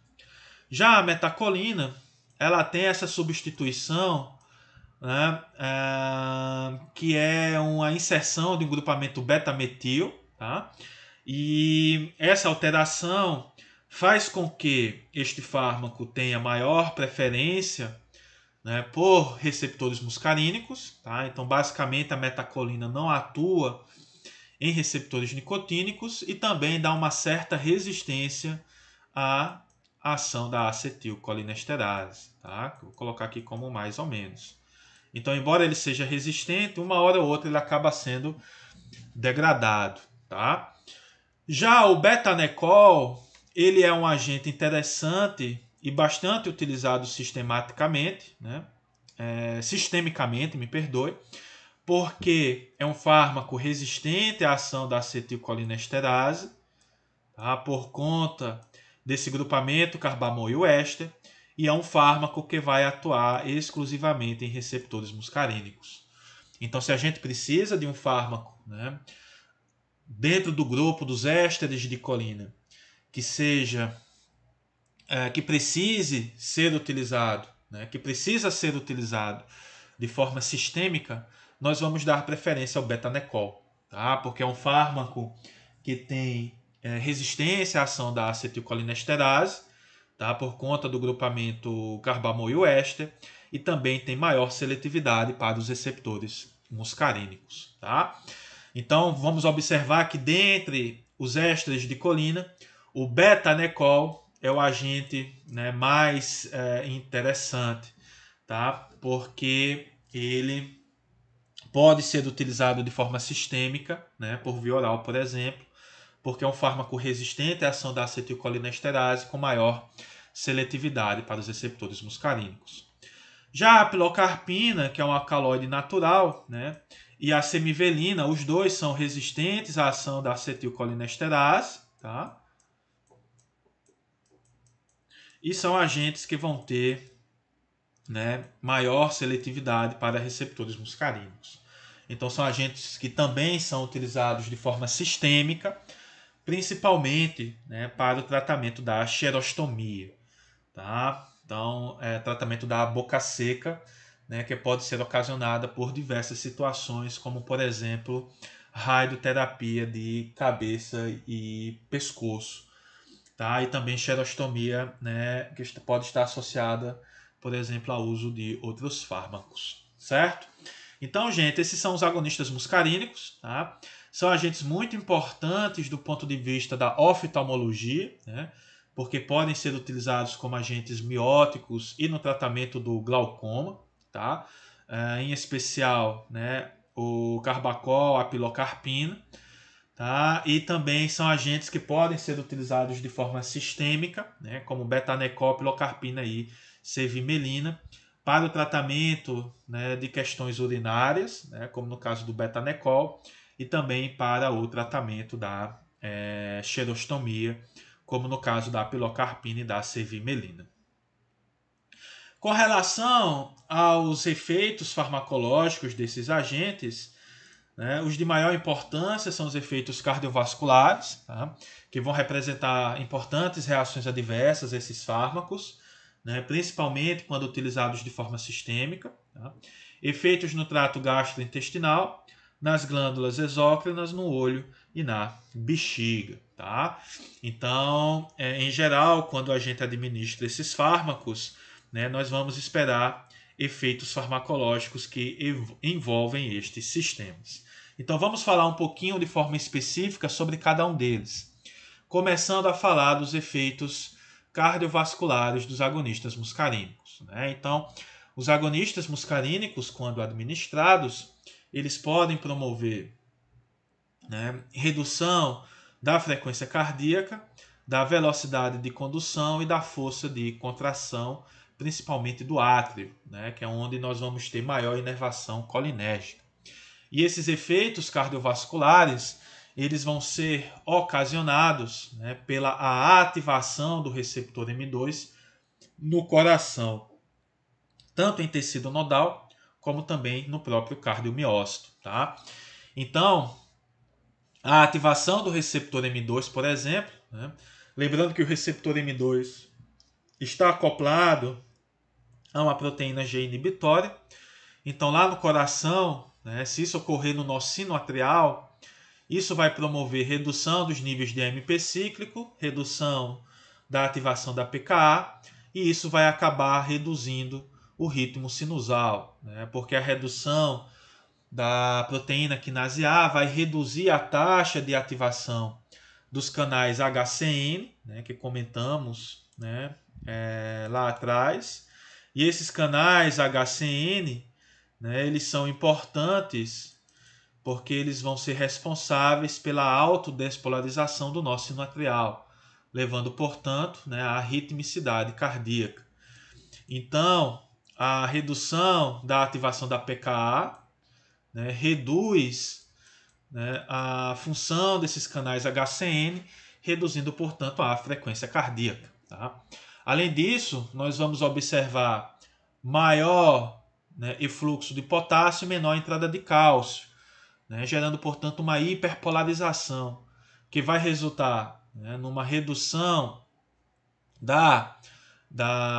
Já a metacolina, ela tem essa substituição, né, que é uma inserção de um grupamento beta-metil, tá? E essa alteração faz com que este fármaco tenha maior preferência, né, por receptores muscarínicos, tá? Então, basicamente, a metacolina não atua em receptores nicotínicos e também dá uma certa resistência à ação da acetilcolinesterase, tá? Vou colocar aqui como mais ou menos. Então, embora ele seja resistente, uma hora ou outra ele acaba sendo degradado, tá? Já o betanecol, ele é um agente interessante e bastante utilizado sistematicamente, né? Sistemicamente, me perdoe, porque é um fármaco resistente à ação da acetilcolinesterase, tá? Por conta desse grupamento carbamoil éster, e é um fármaco que vai atuar exclusivamente em receptores muscarínicos. Então, se a gente precisa de um fármaco, né, dentro do grupo dos ésteres de colina, que seja que precise ser utilizado, né, que precisa ser utilizado de forma sistêmica, nós vamos dar preferência ao betanecol, tá? Porque é um fármaco que tem resistência à ação da acetilcolinesterase, tá? Por conta do grupamento carbamoil-éster, e também tem maior seletividade para os receptores muscarínicos, tá? Então vamos observar que dentre os ésteres de colina, o betanecol é o agente, né, mais interessante, tá? Porque ele pode ser utilizado de forma sistêmica, né, por via oral, por exemplo, porque é um fármaco resistente à ação da acetilcolinesterase com maior seletividade para os receptores muscarínicos. Já a pilocarpina, que é um alcaloide natural, né, e a semivelina, os dois são resistentes à ação da acetilcolinesterase, tá? E são agentes que vão ter, né, maior seletividade para receptores muscarínicos. Então são agentes que também são utilizados de forma sistêmica, principalmente, né, para o tratamento da xerostomia, tá? Então, tratamento da boca seca, né, que pode ser ocasionada por diversas situações, como por exemplo, radioterapia de cabeça e pescoço, tá? E também xerostomia, né, que pode estar associada, por exemplo, ao uso de outros fármacos, certo? Então, gente, esses são os agonistas muscarínicos, tá? São agentes muito importantes do ponto de vista da oftalmologia, né? Porque podem ser utilizados como agentes mióticos e no tratamento do glaucoma, tá? Em especial, né, o carbacol, a pilocarpina, tá? E também são agentes que podem ser utilizados de forma sistêmica, né, como betanecol, pilocarpina e cevimelina, para o tratamento, né, de questões urinárias, né, como no caso do betanecol, e também para o tratamento da xerostomia, como no caso da pilocarpina e da cevimelina. Com relação aos efeitos farmacológicos desses agentes, né, os de maior importância são os efeitos cardiovasculares, tá, que vão representar importantes reações adversas a esses fármacos, né, principalmente quando utilizados de forma sistêmica. Tá. Efeitos no trato gastrointestinal, nas glândulas exócrinas, no olho e na bexiga. Tá? Então, em geral, quando a gente administra esses fármacos, né, nós vamos esperar efeitos farmacológicos que envolvem estes sistemas. Então vamos falar um pouquinho de forma específica sobre cada um deles, começando a falar dos efeitos cardiovasculares dos agonistas muscarínicos, né? Então, os agonistas muscarínicos, quando administrados, eles podem promover, né, redução da frequência cardíaca, da velocidade de condução e da força de contração, principalmente do átrio, né, que é onde nós vamos ter maior inervação colinérgica. E esses efeitos cardiovasculares, eles vão ser ocasionados, né, pela ativação do receptor M2 no coração, tanto em tecido nodal, como também no próprio cardiomiócito. Tá? Então, a ativação do receptor M2, por exemplo, né, lembrando que o receptor M2 está acoplado a uma proteína G inibitória. Então, lá no coração, né, se isso ocorrer no nosso sino atrial, isso vai promover redução dos níveis de AMP cíclico, redução da ativação da PKA, e isso vai acabar reduzindo o ritmo sinusal, né, porque a redução da proteína quinase A vai reduzir a taxa de ativação dos canais HCN, né, que comentamos, né, lá atrás. E esses canais HCN, né, eles são importantes porque eles vão ser responsáveis pela autodespolarização do nosso sino atrial, levando, portanto, né, à ritmicidade cardíaca. Então, a redução da ativação da PKA, né, reduz, né, a função desses canais HCN, reduzindo, portanto, a frequência cardíaca. Tá? Além disso, nós vamos observar maior né, e fluxo de potássio e menor entrada de cálcio, né, gerando, portanto, uma hiperpolarização, que vai resultar, né, numa redução da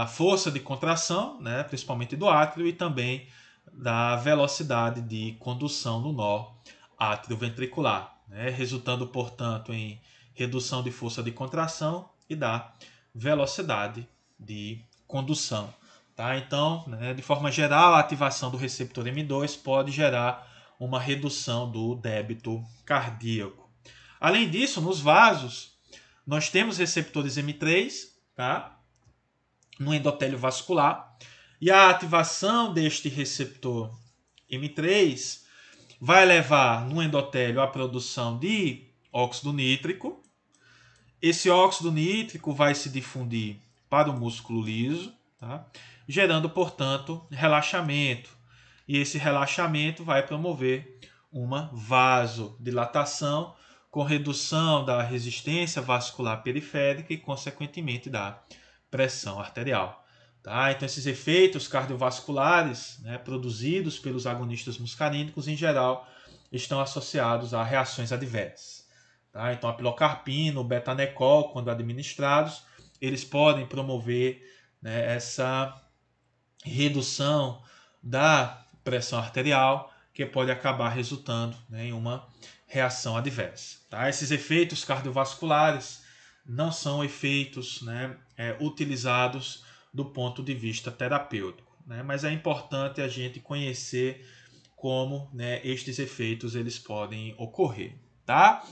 força de contração, né, principalmente do átrio, e também da velocidade de condução no nó atrioventricular, né, resultando, portanto, em redução de força de contração e da velocidade de condução. Tá? Então, né, de forma geral, a ativação do receptor M2 pode gerar uma redução do débito cardíaco. Além disso, nos vasos, nós temos receptores M3, tá? No endotélio vascular, e a ativação deste receptor M3 vai levar no endotélio à produção de óxido nítrico. Esse óxido nítrico vai se difundir para o músculo liso, tá? Gerando, portanto, relaxamento. E esse relaxamento vai promover uma vasodilatação com redução da resistência vascular periférica e, consequentemente, da pressão arterial. Tá? Então, esses efeitos cardiovasculares, né, produzidos pelos agonistas muscarínicos, em geral, estão associados a reações adversas. Tá? Então, a pilocarpina, o betanecol, quando administrados, eles podem promover, né, essa redução da pressão arterial, que pode acabar resultando, né, em uma reação adversa. Tá? Esses efeitos cardiovasculares não são efeitos, né, utilizados do ponto de vista terapêutico, né? Mas é importante a gente conhecer como, né, estes efeitos eles podem ocorrer. Tá?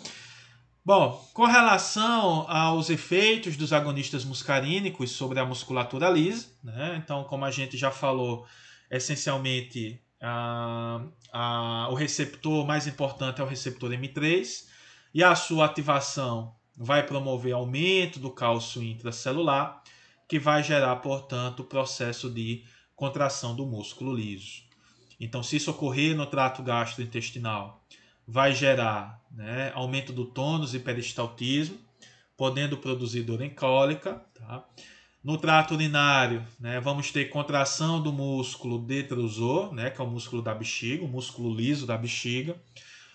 Bom, com relação aos efeitos dos agonistas muscarínicos sobre a musculatura lisa, né? Então, como a gente já falou, essencialmente o receptor mais importante é o receptor M3, e a sua ativação vai promover aumento do cálcio intracelular, que vai gerar, portanto, o processo de contração do músculo liso. Então, se isso ocorrer no trato gastrointestinal, vai gerar, né, aumento do tônus e peristaltismo, podendo produzir dor cólica. Tá? No trato urinário, né, vamos ter contração do músculo detrusor, né, que é o músculo da bexiga, o músculo liso da bexiga,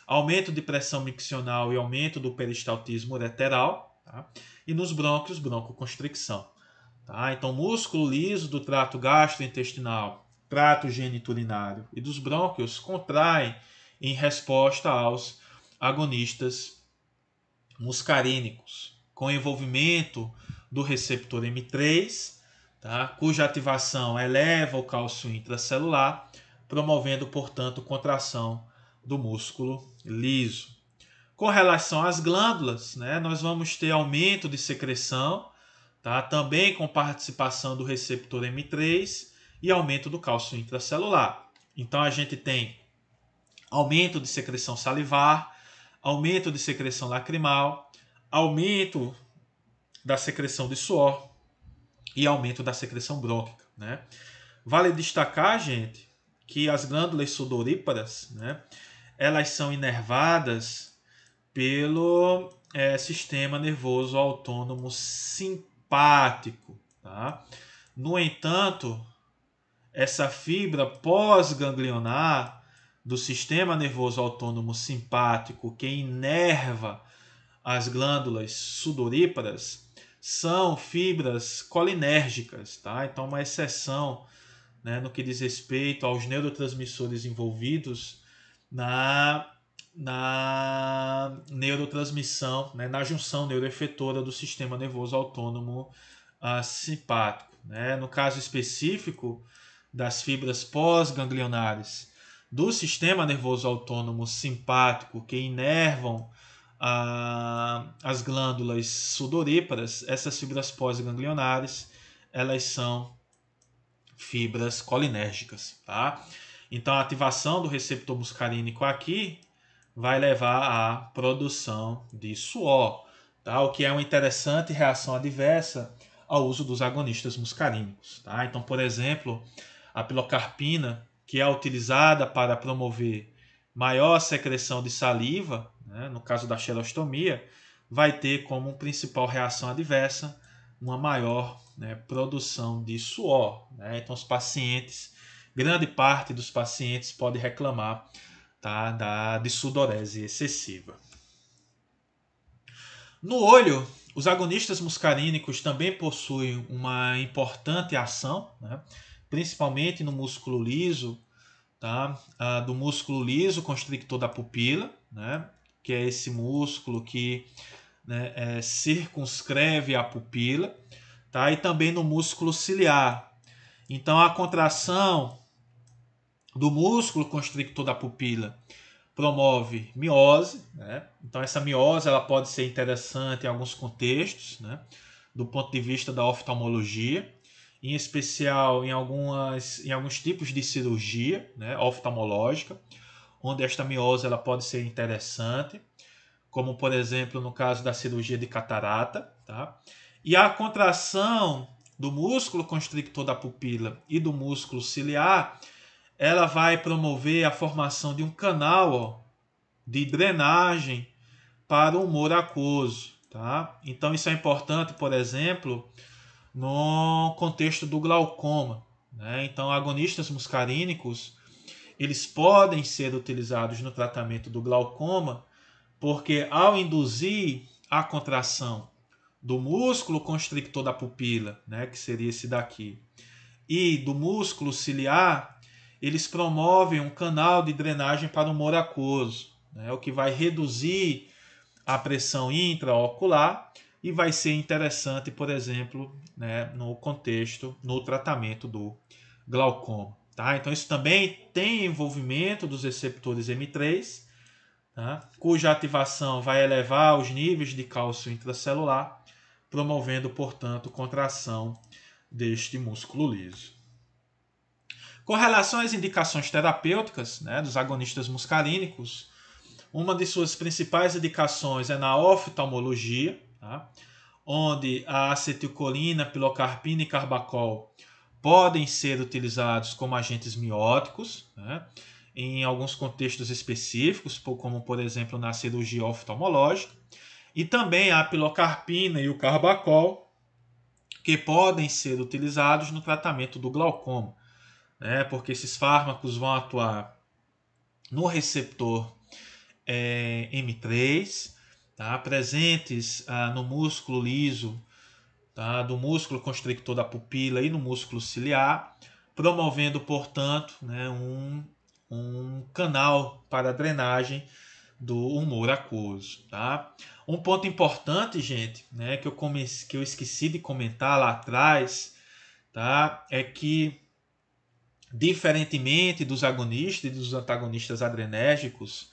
aumento de pressão miccional e aumento do peristaltismo ureteral. Tá? E nos brônquios, broncoconstricção. Tá? Então, músculo liso do trato gastrointestinal, trato geniturinário e dos brônquios contraem em resposta aos agonistas muscarínicos, com envolvimento do receptor M3, tá? Cuja ativação eleva o cálcio intracelular, promovendo, portanto, contração do músculo liso. Com relação às glândulas, né, nós vamos ter aumento de secreção, tá? Também com participação do receptor M3 e aumento do cálcio intracelular. Então a gente tem aumento de secreção salivar, aumento de secreção lacrimal, aumento da secreção de suor e aumento da secreção brônquica, né? Vale destacar, gente, que as glândulas sudoríparas, né, elas são inervadas pelo sistema nervoso autônomo simpático. Tá? No entanto, essa fibra pós-ganglionar do sistema nervoso autônomo simpático que inerva as glândulas sudoríparas são fibras colinérgicas, tá? Então, uma exceção, né, no que diz respeito aos neurotransmissores envolvidos na neurotransmissão, né, na junção neuroefetora do sistema nervoso autônomo simpático. Né? No caso específico das fibras pós-ganglionares do sistema nervoso autônomo simpático que inervam as glândulas sudoríparas, essas fibras pós-ganglionares, elas são fibras colinérgicas. Tá? Então, a ativação do receptor muscarínico aqui vai levar à produção de suor, tá? O que é uma interessante reação adversa ao uso dos agonistas muscarínicos. Tá? Então, por exemplo, a pilocarpina, que é utilizada para promover maior secreção de saliva, né, no caso da xerostomia, vai ter como principal reação adversa uma maior, né, produção de suor. Né? Então, os pacientes grande parte dos pacientes pode reclamar, tá, de sudorese excessiva. No olho, os agonistas muscarínicos também possuem uma importante ação, né, principalmente no músculo liso, tá, do músculo liso constrictor da pupila, né, que é esse músculo que, né, circunscreve a pupila, tá, e também no músculo ciliar. Então, a contração do músculo constrictor da pupila promove miose, né? Então essa miose ela pode ser interessante em alguns contextos, né? Do ponto de vista da oftalmologia, em especial em alguns tipos de cirurgia, né? Oftalmológica, onde esta miose ela pode ser interessante, como por exemplo no caso da cirurgia de catarata, tá? E a contração do músculo constrictor da pupila e do músculo ciliar, ela vai promover a formação de um canal de drenagem para o humor aquoso. Tá? Então isso é importante, por exemplo, no contexto do glaucoma. Né? Então agonistas muscarínicos eles podem ser utilizados no tratamento do glaucoma porque ao induzir a contração do músculo constrictor da pupila, né, que seria esse daqui, e do músculo ciliar, eles promovem um canal de drenagem para o humor aquoso, né, o que vai reduzir a pressão intraocular e vai ser interessante, por exemplo, né, no contexto, no tratamento do glaucoma. Tá? Então isso também tem envolvimento dos receptores M3, tá? Cuja ativação vai elevar os níveis de cálcio intracelular, promovendo, portanto, contração deste músculo liso. Com relação às indicações terapêuticas, né, dos agonistas muscarínicos, uma de suas principais indicações é na oftalmologia, tá? Onde a acetilcolina, pilocarpina e carbacol podem ser utilizados como agentes mióticos, né? Em alguns contextos específicos, como por exemplo na cirurgia oftalmológica, e também a pilocarpina e o carbacol, que podem ser utilizados no tratamento do glaucoma, né? Porque esses fármacos vão atuar no receptor M3, tá? Presentes no músculo liso, tá? Do músculo constrictor da pupila e no músculo ciliar, promovendo, portanto, né, um canal para a drenagem do humor aquoso. Tá? Um ponto importante, gente, né, que eu esqueci de comentar lá atrás, tá, é que, diferentemente dos agonistas e dos antagonistas adrenérgicos,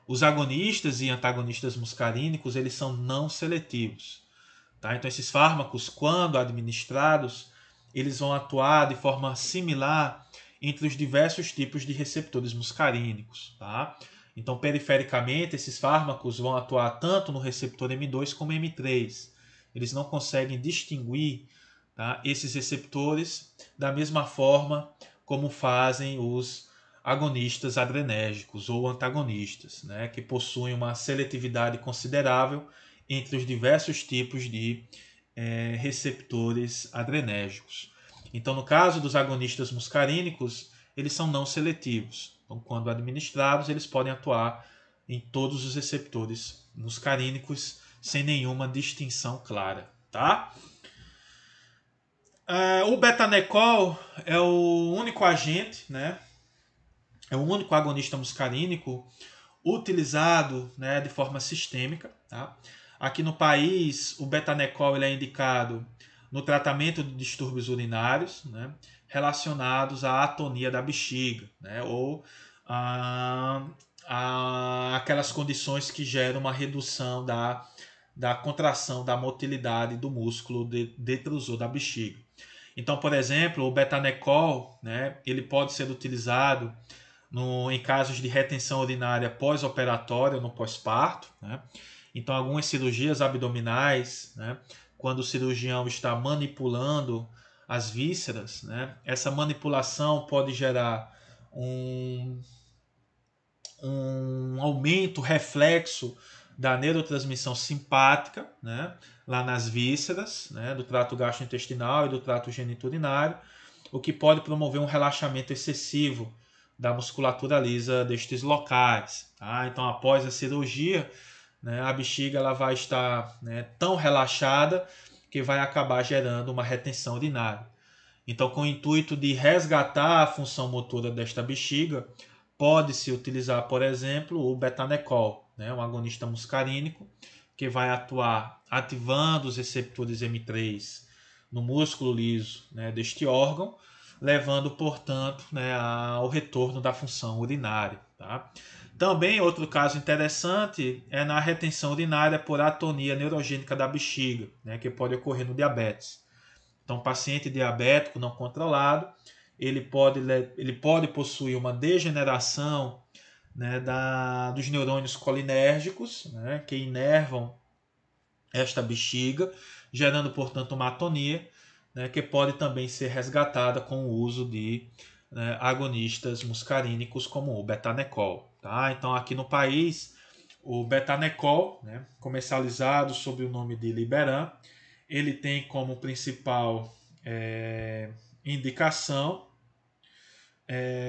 os agonistas e antagonistas muscarínicos eles são não seletivos. Tá? Então esses fármacos, quando administrados, eles vão atuar de forma similar entre os diversos tipos de receptores muscarínicos. Tá? Então, perifericamente, esses fármacos vão atuar tanto no receptor M2 como M3. Eles não conseguem distinguir, tá, esses receptores da mesma forma como fazem os agonistas adrenérgicos ou antagonistas, né, que possuem uma seletividade considerável entre os diversos tipos de receptores adrenérgicos. Então, no caso dos agonistas muscarínicos, eles são não seletivos. Então, quando administrados, eles podem atuar em todos os receptores muscarínicos sem nenhuma distinção clara. Tá? O betanecol é o único agente, né? É o único agonista muscarínico utilizado, né, de forma sistêmica. Tá? Aqui no país, o betanecol ele é indicado no tratamento de distúrbios urinários, né, relacionados à atonia da bexiga, né, ou a aquelas condições que geram uma redução da contração da motilidade do músculo detrusor da bexiga. Então, por exemplo, o betanecol, né, ele pode ser utilizado em casos de retenção urinária pós-operatória, no pós-parto. Né? Então, algumas cirurgias abdominais, né, quando o cirurgião está manipulando as vísceras, né, essa manipulação pode gerar um aumento reflexo da neurotransmissão simpática, né, lá nas vísceras, né, do trato gastrointestinal e do trato geniturinário, o que pode promover um relaxamento excessivo da musculatura lisa destes locais. Tá? Então, após a cirurgia, né, a bexiga ela vai estar, né, tão relaxada que vai acabar gerando uma retenção urinária. Então, com o intuito de resgatar a função motora desta bexiga, pode-se utilizar, por exemplo, o betanecol, né, um agonista muscarínico, que vai atuar ativando os receptores M3 no músculo liso, né, deste órgão, levando, portanto, né, ao retorno da função urinária. Tá? Também outro caso interessante é na retenção urinária por atonia neurogênica da bexiga, né, que pode ocorrer no diabetes. Então, paciente diabético não controlado, ele pode possuir uma degeneração, né, dos neurônios colinérgicos, né, que inervam esta bexiga, gerando, portanto, uma atonia, né, que pode também ser resgatada com o uso de, né, agonistas muscarínicos como o betanecol. Tá? Então, aqui no país, o betanecol, né, comercializado sob o nome de Liberan, ele tem como principal indicação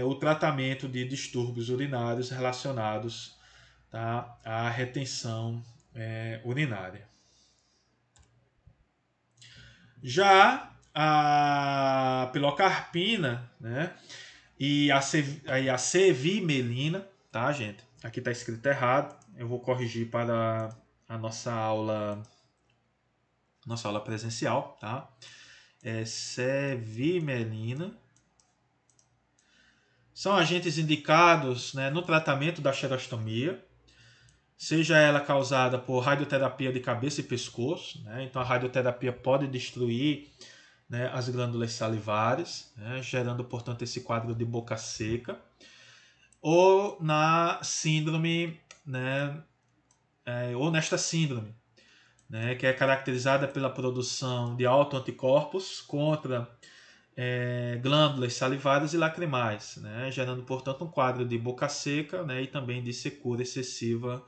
o tratamento de distúrbios urinários relacionados, tá, à retenção urinária. Já a pilocarpina, né, e a cevimelina, tá, gente? Aqui está escrito errado. Eu vou corrigir para a nossa aula presencial, tá? Cevimelina. São agentes indicados, né, no tratamento da xerostomia, seja ela causada por radioterapia de cabeça e pescoço, né? Então a radioterapia pode destruir, né, as glândulas salivares, né, gerando, portanto, esse quadro de boca seca, ou na síndrome, né, ou nesta síndrome, né, que é caracterizada pela produção de autoanticorpos contra glândulas salivares e lacrimais, né, gerando, portanto, um quadro de boca seca, né, e também de secura excessiva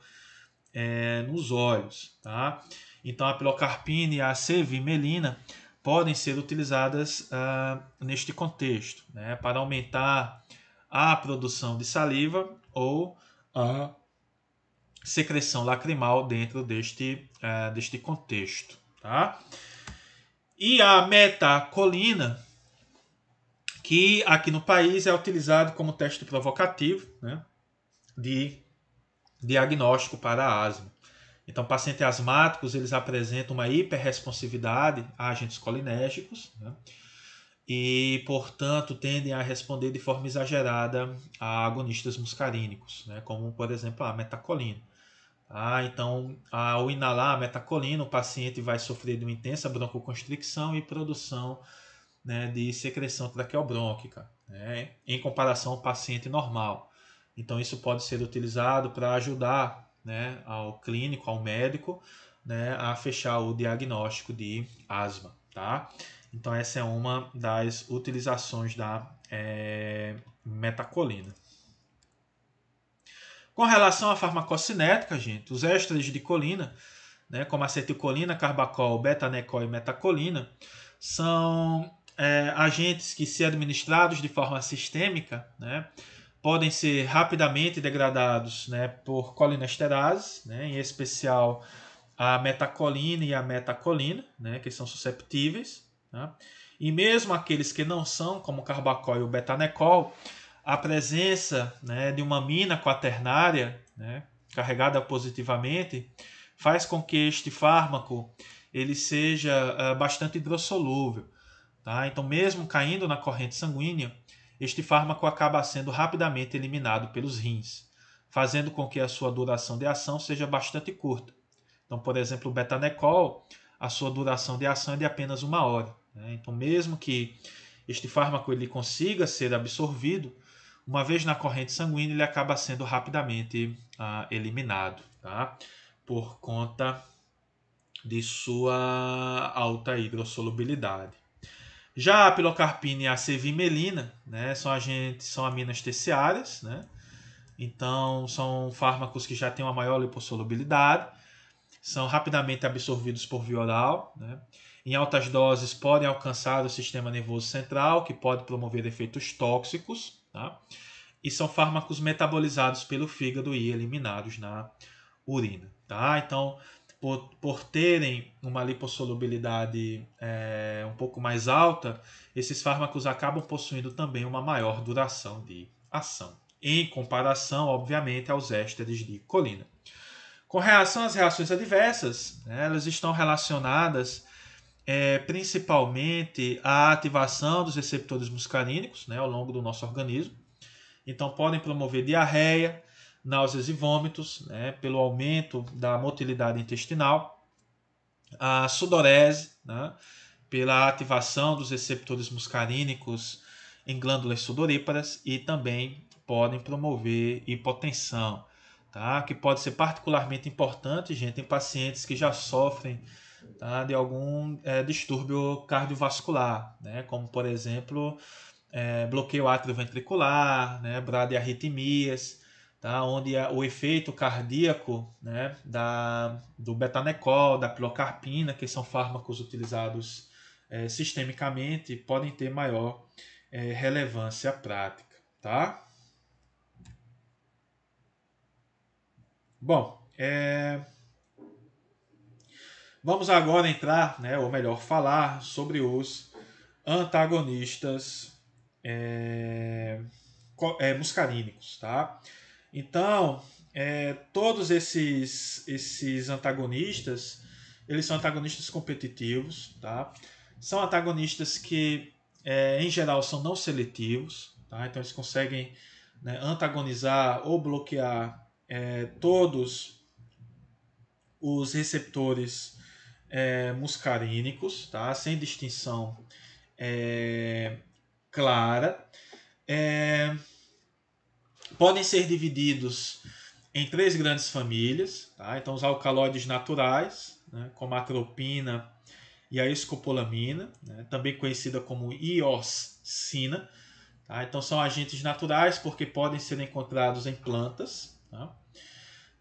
nos olhos. Tá? Então, a pilocarpina e a cevimelina podem ser utilizadas neste contexto, né, para aumentar a produção de saliva ou a secreção lacrimal dentro deste contexto. Tá? E a metacolina, que aqui no país é utilizado como teste provocativo, né, de diagnóstico para a asma. Então, pacientes asmáticos eles apresentam uma hiperresponsividade a agentes colinérgicos, né, e, portanto, tendem a responder de forma exagerada a agonistas muscarínicos, né, como, por exemplo, a metacolina. Então, ao inalar a metacolina, o paciente vai sofrer de uma intensa broncoconstricção e produção, né, de secreção traqueobrônquica, né, em comparação ao paciente normal. Então, isso pode ser utilizado para ajudar, né, ao clínico, ao médico, né, a fechar o diagnóstico de asma. Tá? Então, essa é uma das utilizações da metacolina. Com relação à farmacocinética, gente, os ésteres de colina, né, como acetilcolina, carbacol, betanecol e metacolina, são agentes que, se administrados de forma sistêmica, né, podem ser rapidamente degradados, né, por colinesterases, né, em especial a metacolina e a metacolina, né, que são susceptíveis. Tá? E mesmo aqueles que não são, como o carbacol e o betanecol, a presença, né, de uma amina quaternária, né, carregada positivamente faz com que este fármaco ele seja bastante hidrossolúvel. Tá? Então, mesmo caindo na corrente sanguínea, este fármaco acaba sendo rapidamente eliminado pelos rins, fazendo com que a sua duração de ação seja bastante curta. Então, por exemplo, o betanecol, a sua duração de ação é de apenas 1 hora. Né? Então, mesmo que este fármaco ele consiga ser absorvido, uma vez na corrente sanguínea, ele acaba sendo rapidamente eliminado, tá? Por conta de sua alta hidrossolubilidade. Já a pilocarpina e a cevimelina, né, são aminas terciárias, né? Então são fármacos que já têm uma maior lipossolubilidade, são rapidamente absorvidos por via oral, né? em altas doses podem alcançar o sistema nervoso central, que pode promover efeitos tóxicos, tá? E são fármacos metabolizados pelo fígado e eliminados na urina, tá? Então, por terem uma lipossolubilidade um pouco mais alta, esses fármacos acabam possuindo também uma maior duração de ação, em comparação, obviamente, aos ésteres de colina. Com relação às reações adversas, né, elas estão relacionadas principalmente à ativação dos receptores muscarínicos, né, ao longo do nosso organismo. Então, podem promover diarreia, náuseas e vômitos, né, pelo aumento da motilidade intestinal, a sudorese, né, pela ativação dos receptores muscarínicos em glândulas sudoríparas, e também podem promover hipotensão, tá, que pode ser particularmente importante, gente, em pacientes que já sofrem, tá, de algum distúrbio cardiovascular, né, como, por exemplo, bloqueio atrioventricular, né, bradiarritmias, tá, onde o efeito cardíaco, né, do betanecol, da pilocarpina, que são fármacos utilizados sistemicamente, podem ter maior relevância prática. Tá? Bom, vamos agora entrar, né, ou melhor, falar sobre os antagonistas muscarínicos, tá? Então, todos esses antagonistas, eles são antagonistas competitivos, tá? São antagonistas que, em geral, são não seletivos, tá? Então, eles conseguem, né, antagonizar ou bloquear todos os receptores muscarínicos, tá? Sem distinção clara. Podem ser divididos em três grandes famílias, tá? Então, os alcaloides naturais, né, como a atropina e a escopolamina, né, também conhecida como ioscina, tá? Então, são agentes naturais porque podem ser encontrados em plantas, tá?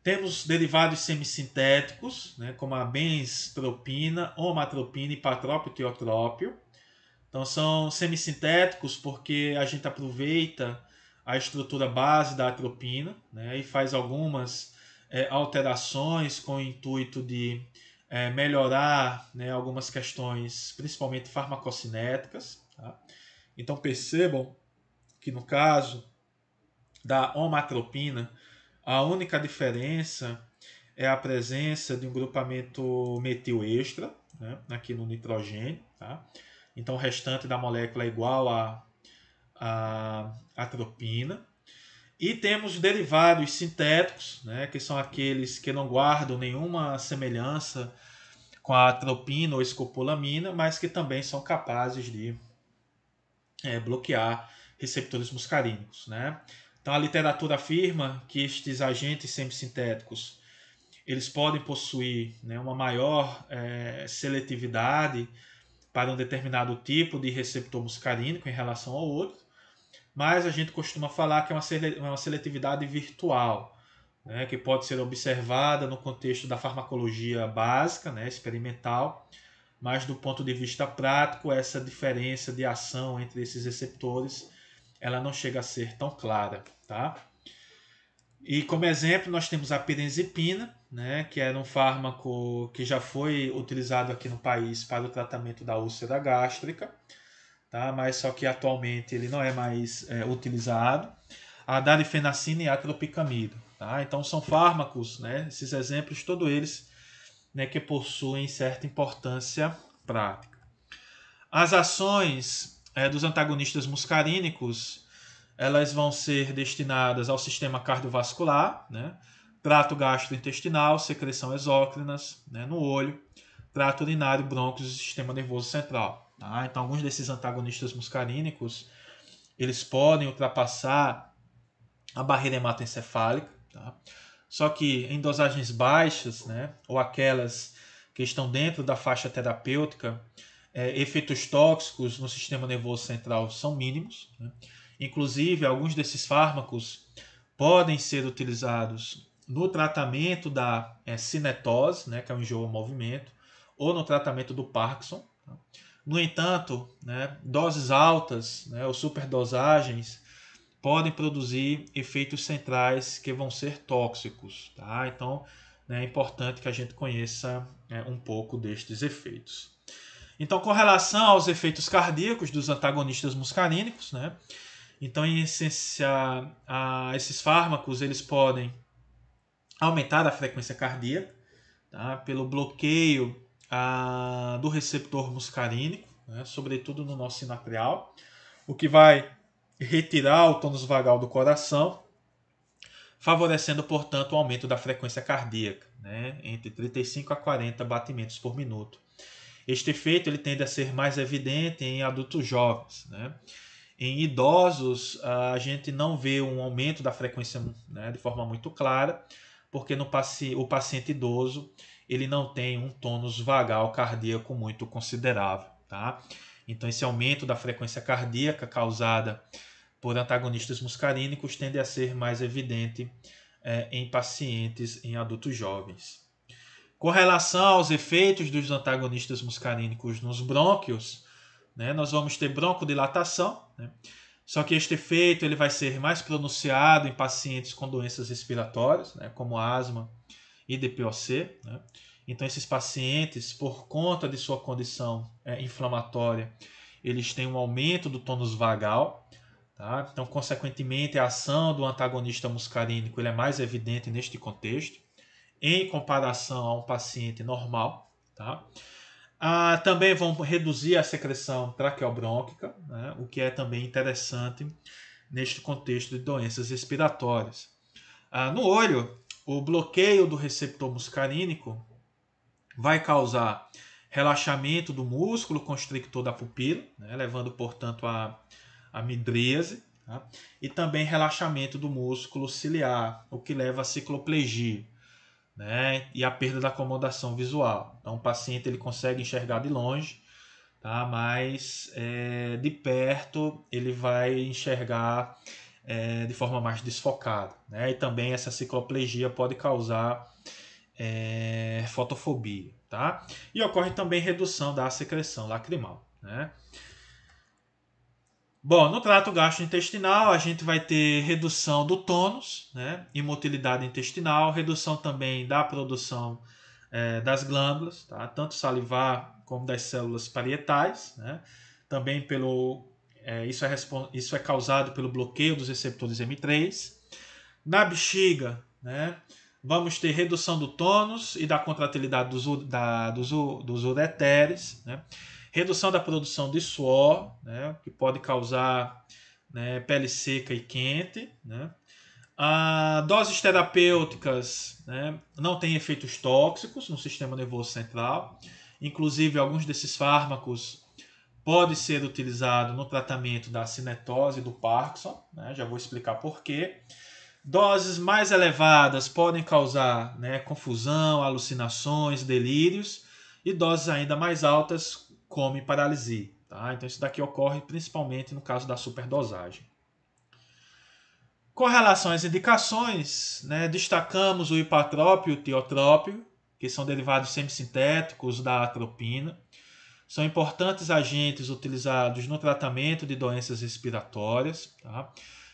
Temos derivados semissintéticos, né, como a benztropina, omatropina e patrópio tiotrópio. Então, são semissintéticos porque a gente aproveita a estrutura base da atropina, né, e faz algumas alterações com o intuito de melhorar, né, algumas questões, principalmente farmacocinéticas. Tá? Então, percebam que no caso da omatropina, a única diferença é a presença de um grupamento metil extra, né, aqui no nitrogênio. Tá? Então, o restante da molécula é igual a atropina. E temos derivados sintéticos, né, que são aqueles que não guardam nenhuma semelhança com a atropina ou escopolamina, mas que também são capazes de bloquear receptores muscarínicos. Né? Então, a literatura afirma que estes agentes semissintéticos eles podem possuir, né, uma maior seletividade para um determinado tipo de receptor muscarínico em relação ao outro, mas a gente costuma falar que é uma seletividade virtual, né, que pode ser observada no contexto da farmacologia básica, né, experimental, mas do ponto de vista prático, essa diferença de ação entre esses receptores ela não chega a ser tão clara. Tá? E como exemplo, nós temos a pirenzepina, né, que era um fármaco que já foi utilizado aqui no país para o tratamento da úlcera gástrica, tá? Mas só que atualmente ele não é mais utilizado. A darifenacina e a tropicamida. Tá? Então são fármacos, né, esses exemplos, todos eles, né, que possuem certa importância prática. As ações dos antagonistas muscarínicos elas vão ser destinadas ao sistema cardiovascular, né, trato gastrointestinal, secreção exócrinas, né, no olho, trato urinário, brônquios e sistema nervoso central. Tá? Então, alguns desses antagonistas muscarínicos eles podem ultrapassar a barreira hematoencefálica, tá? Só que em dosagens baixas, né, ou aquelas que estão dentro da faixa terapêutica, efeitos tóxicos no sistema nervoso central são mínimos. Né? Inclusive, alguns desses fármacos podem ser utilizados no tratamento da cinetose, né, que é o enjoo ao movimento, ou no tratamento do Parkinson. No entanto, né, doses altas, né, ou superdosagens podem produzir efeitos centrais que vão ser tóxicos. Tá? Então, né, é importante que a gente conheça um pouco destes efeitos. Então, com relação aos efeitos cardíacos dos antagonistas muscarínicos, né, então, em essência, esses fármacos eles podem aumentar a frequência cardíaca, tá, pelo bloqueio do receptor muscarínico, né, sobretudo no nosso sinaprial, o que vai retirar o tônus vagal do coração, favorecendo, portanto, o aumento da frequência cardíaca, né, entre 35 a 40 batimentos por minuto. Este efeito ele tende a ser mais evidente em adultos jovens. Né? Em idosos, a gente não vê um aumento da frequência, né, de forma muito clara, porque o paciente idoso ele não tem um tônus vagal cardíaco muito considerável. Tá? Então, esse aumento da frequência cardíaca causada por antagonistas muscarínicos tende a ser mais evidente em pacientes em adultos jovens. Com relação aos efeitos dos antagonistas muscarínicos nos brônquios, né, nós vamos ter broncodilatação, né, só que este efeito ele vai ser mais pronunciado em pacientes com doenças respiratórias, né, como asma e DPOC. Né. Então, esses pacientes, por conta de sua condição inflamatória, eles têm um aumento do tônus vagal. Tá? Então, consequentemente, a ação do antagonista muscarínico ele é mais evidente neste contexto, em comparação a um paciente normal. Tá? Também vão reduzir a secreção traqueobrônquica, né? O que é também interessante neste contexto de doenças respiratórias. No olho, o bloqueio do receptor muscarínico vai causar relaxamento do músculo constrictor da pupila, né? Levando, portanto, a midríase, tá? E também relaxamento do músculo ciliar, o que leva à cicloplegia, né? E a perda da acomodação visual. Então, o paciente ele consegue enxergar de longe, tá? Mas de perto ele vai enxergar de forma mais desfocada. Né? E também essa cicloplegia pode causar fotofobia. Tá? E ocorre também redução da secreção lacrimal. Né? Bom, no trato gastrointestinal a gente vai ter redução do tônus, né, imotilidade intestinal, redução também da produção das glândulas, tá, tanto salivar como das células parietais, né, também isso é causado pelo bloqueio dos receptores M3. Na bexiga, né, vamos ter redução do tônus e da contratilidade dos ureteres, né, redução da produção de suor, né, que pode causar, né, pele seca e quente. Né. Doses terapêuticas, né, não têm efeitos tóxicos no sistema nervoso central. Inclusive, alguns desses fármacos podem ser utilizados no tratamento da cinetose do Parkinson. Né, já vou explicar por quê. Doses mais elevadas podem causar, né, confusão, alucinações, delírios, e doses ainda mais altas como paralisia. Tá? Então isso daqui ocorre principalmente no caso da superdosagem. Com relação às indicações, né, destacamos o hipatrópio e o tiotrópio, que são derivados semissintéticos da atropina. São importantes agentes utilizados no tratamento de doenças respiratórias. Tá?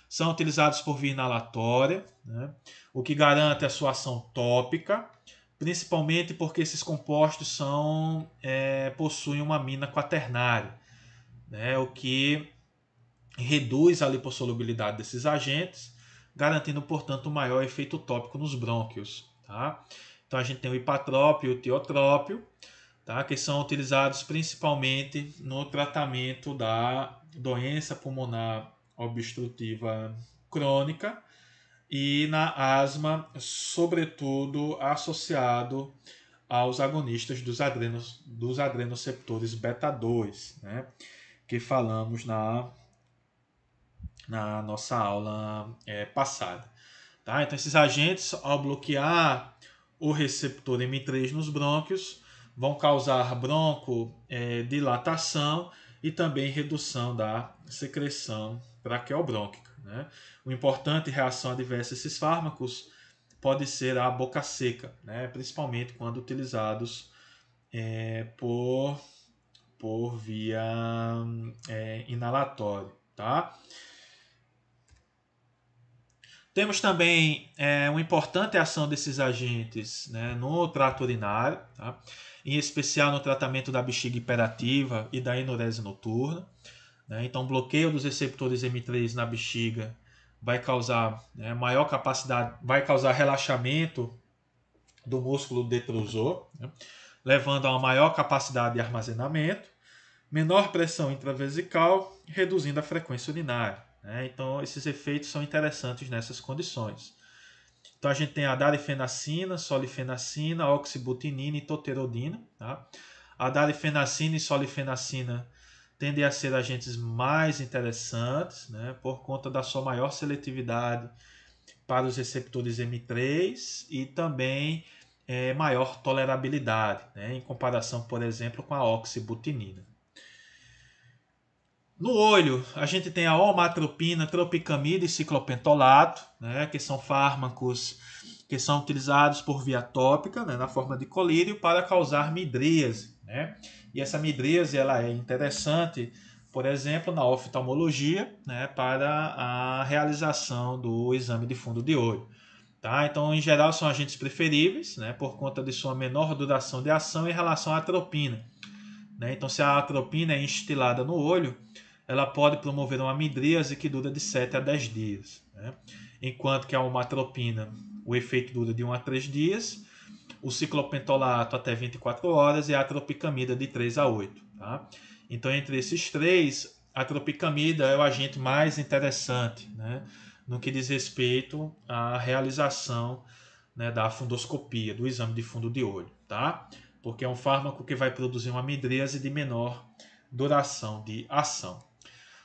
São utilizados por via inalatória, né? O que garante a sua ação tópica, principalmente porque esses compostos possuem uma amina quaternária, né? O que reduz a lipossolubilidade desses agentes, garantindo, portanto, um maior efeito tópico nos brônquios. Tá? Então a gente tem o hipatrópio e o tiotrópio, tá? Que são utilizados principalmente no tratamento da doença pulmonar obstrutiva crônica e na asma, sobretudo associado aos agonistas dos adrenoceptores beta 2, né? Que falamos na nossa aula passada. Tá? Então, esses agentes, ao bloquear o receptor M3 nos brônquios, vão causar broncodilatação e também redução da secreção traqueobrônquica. Né? Uma importante reação adversa a esses fármacos pode ser a boca seca, né? Principalmente quando utilizados por por via inalatória, tá? Temos também uma importante ação desses agentes, né, no trato urinário, tá? Em especial no tratamento da bexiga hiperativa e da enurese noturna, né? Então, bloqueio dos receptores M3 na bexiga vai causar maior capacidade, vai causar relaxamento do músculo detrusor, né? Levando a uma maior capacidade de armazenamento, menor pressão intravesical, reduzindo a frequência urinária, né? Então, esses efeitos são interessantes nessas condições. Então, a gente tem a darifenacina, solifenacina, oxibutinina e toterodina. Tá? A darifenacina e solifenacina tendem a ser agentes mais interessantes, né, por conta da sua maior seletividade para os receptores M3 e também maior tolerabilidade, né, em comparação, por exemplo, com a oxibutinina. No olho, a gente tem a omatropina, tropicamida e ciclopentolato, né, que são fármacos que são utilizados por via tópica, né, na forma de colírio, para causar midríase, né? E essa midríase ela é interessante, por exemplo, na oftalmologia, né, para a realização do exame de fundo de olho. Tá? Então, em geral, são agentes preferíveis, né, por conta de sua menor duração de ação em relação à atropina. Né? Então, se a atropina é instilada no olho, ela pode promover uma midríase que dura de 7 a 10 dias. Né? Enquanto que a omatropina, o efeito dura de 1 a 3 dias, o ciclopentolato até 24 horas e a tropicamida de 3 a 8. Tá? Então, entre esses três, a tropicamida é o agente mais interessante, né, no que diz respeito à realização, né, da fundoscopia, do exame de fundo de olho. Tá? Porque é um fármaco que vai produzir uma midríase de menor duração de ação.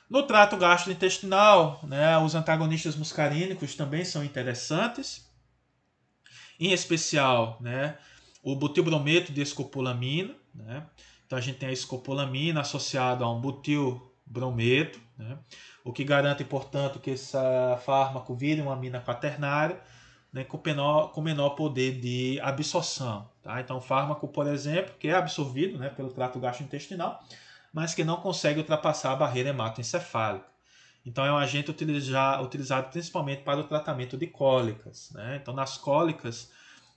No trato gastrointestinal, né, os antagonistas muscarínicos também são interessantes, em especial, né, o butilbrometo de escopolamina, né? Então a gente tem a escopolamina associada a um butilbrometo, né? O que garante, portanto, que esse fármaco vire uma amina quaternária, né, com menor poder de absorção. Tá? Então, o fármaco, por exemplo, que é absorvido, né, pelo trato gastrointestinal, mas que não consegue ultrapassar a barreira hematoencefálica. Então, é um agente utilizado principalmente para o tratamento de cólicas. Né? Então, nas cólicas,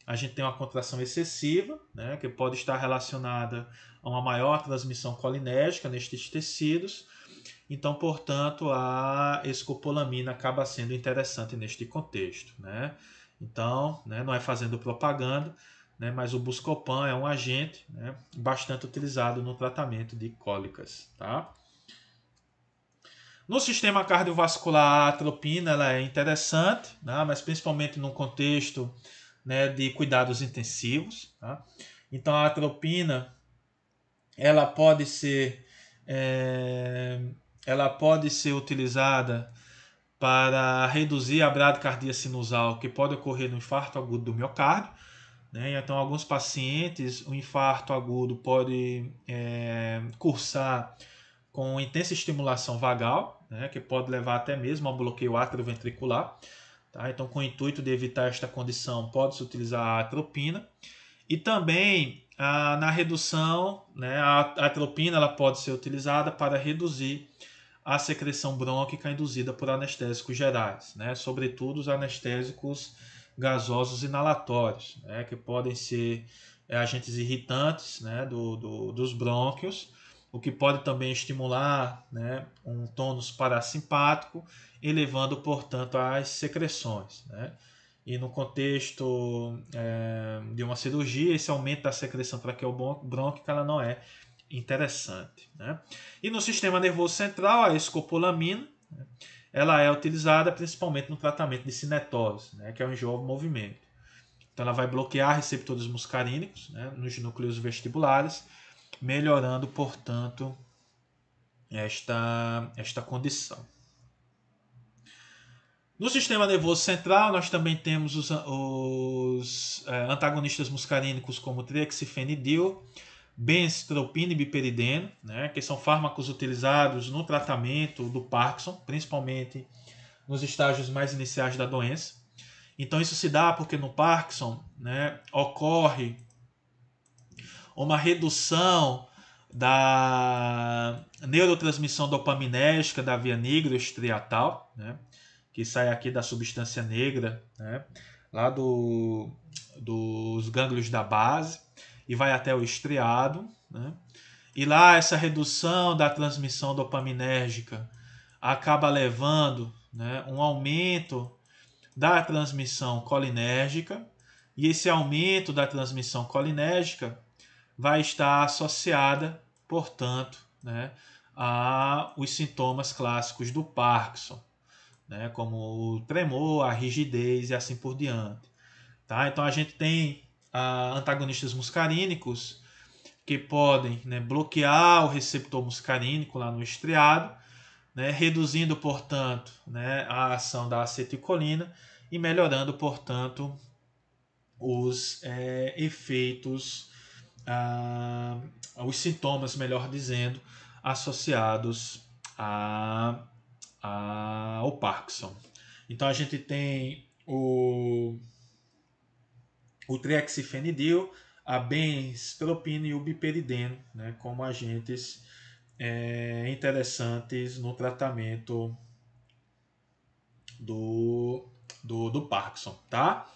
a gente tem uma contração excessiva, né, que pode estar relacionada a uma maior transmissão colinérgica nestes tecidos. Então, portanto, a escopolamina acaba sendo interessante neste contexto. Né? Então, né, não é fazendo propaganda, né, mas o Buscopan é um agente, né, bastante utilizado no tratamento de cólicas. Tá? No sistema cardiovascular, a atropina ela é interessante, né, mas principalmente no contexto, né, de cuidados intensivos. Tá? Então, a atropina ela pode ser, é, ela pode ser utilizada para reduzir a bradicardia sinusal que pode ocorrer no infarto agudo do miocárdio. Né? Então, alguns pacientes, o infarto agudo pode cursar com intensa estimulação vagal, né? Que pode levar até mesmo ao bloqueio atrioventricular. Tá? Então, com o intuito de evitar esta condição, pode-se utilizar a atropina. E também na redução, né, a atropina ela pode ser utilizada para reduzir a secreção brônquica induzida por anestésicos gerais, né? Sobretudo os anestésicos gasosos inalatórios, né? Que podem ser agentes irritantes, né? dos brônquios, o que pode também estimular, né? Um tônus parasimpático, elevando, portanto, as secreções. Né? E no contexto de uma cirurgia, esse aumento da secreção traqueobrônquica ela não é interessante. Né? E no sistema nervoso central, a escopolamina, né, ela é utilizada principalmente no tratamento de cinetose, né, que é o enjoo do movimento. Então ela vai bloquear receptores muscarínicos, né, nos núcleos vestibulares, melhorando, portanto, esta condição. No sistema nervoso central, nós também temos os antagonistas muscarínicos como triexifenidil, benztropina e biperideno, né, que são fármacos utilizados no tratamento do Parkinson, principalmente nos estágios mais iniciais da doença. Então isso se dá porque no Parkinson, né, ocorre uma redução da neurotransmissão dopaminérgica da via nigrostriatal, né, que sai aqui da substância negra, né, lá dos gânglios da base e vai até o estriado, né, e lá essa redução da transmissão dopaminérgica acaba levando, né, um aumento da transmissão colinérgica, e esse aumento da transmissão colinérgica vai estar associada, portanto, né, a os sintomas clássicos do Parkinson, né, como o tremor, a rigidez e assim por diante. Tá? Então a gente tem antagonistas muscarínicos que podem, né, bloquear o receptor muscarínico lá no estriado, né, reduzindo, portanto, né, a ação da acetilcolina e melhorando, portanto, os efeitos, ah, os sintomas, melhor dizendo, associados ao Parkinson. Então a gente tem o triexifenidil, a benztropina e o biperideno, né, como agentes interessantes no tratamento do Parkinson, tá?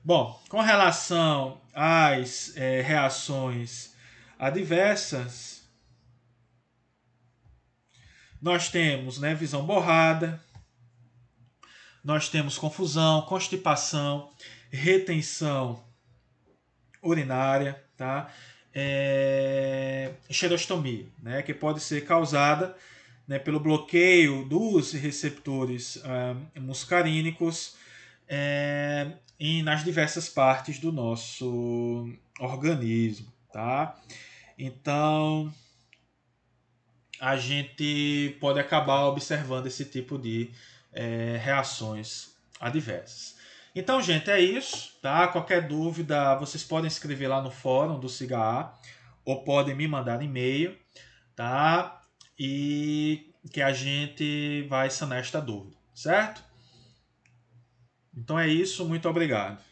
Bom, com relação às reações adversas, nós temos, né, visão borrada, nós temos confusão, constipação, retenção urinária, tá? Xerostomia, né, que pode ser causada, né, pelo bloqueio dos receptores muscarínicos nas diversas partes do nosso organismo, tá? Então a gente pode acabar observando esse tipo de reações adversas. Então, gente, é isso, tá? Qualquer dúvida, vocês podem escrever lá no fórum do SIGA ou podem me mandar e-mail, tá? E que a gente vai sanar esta dúvida, certo? Então é isso, muito obrigado.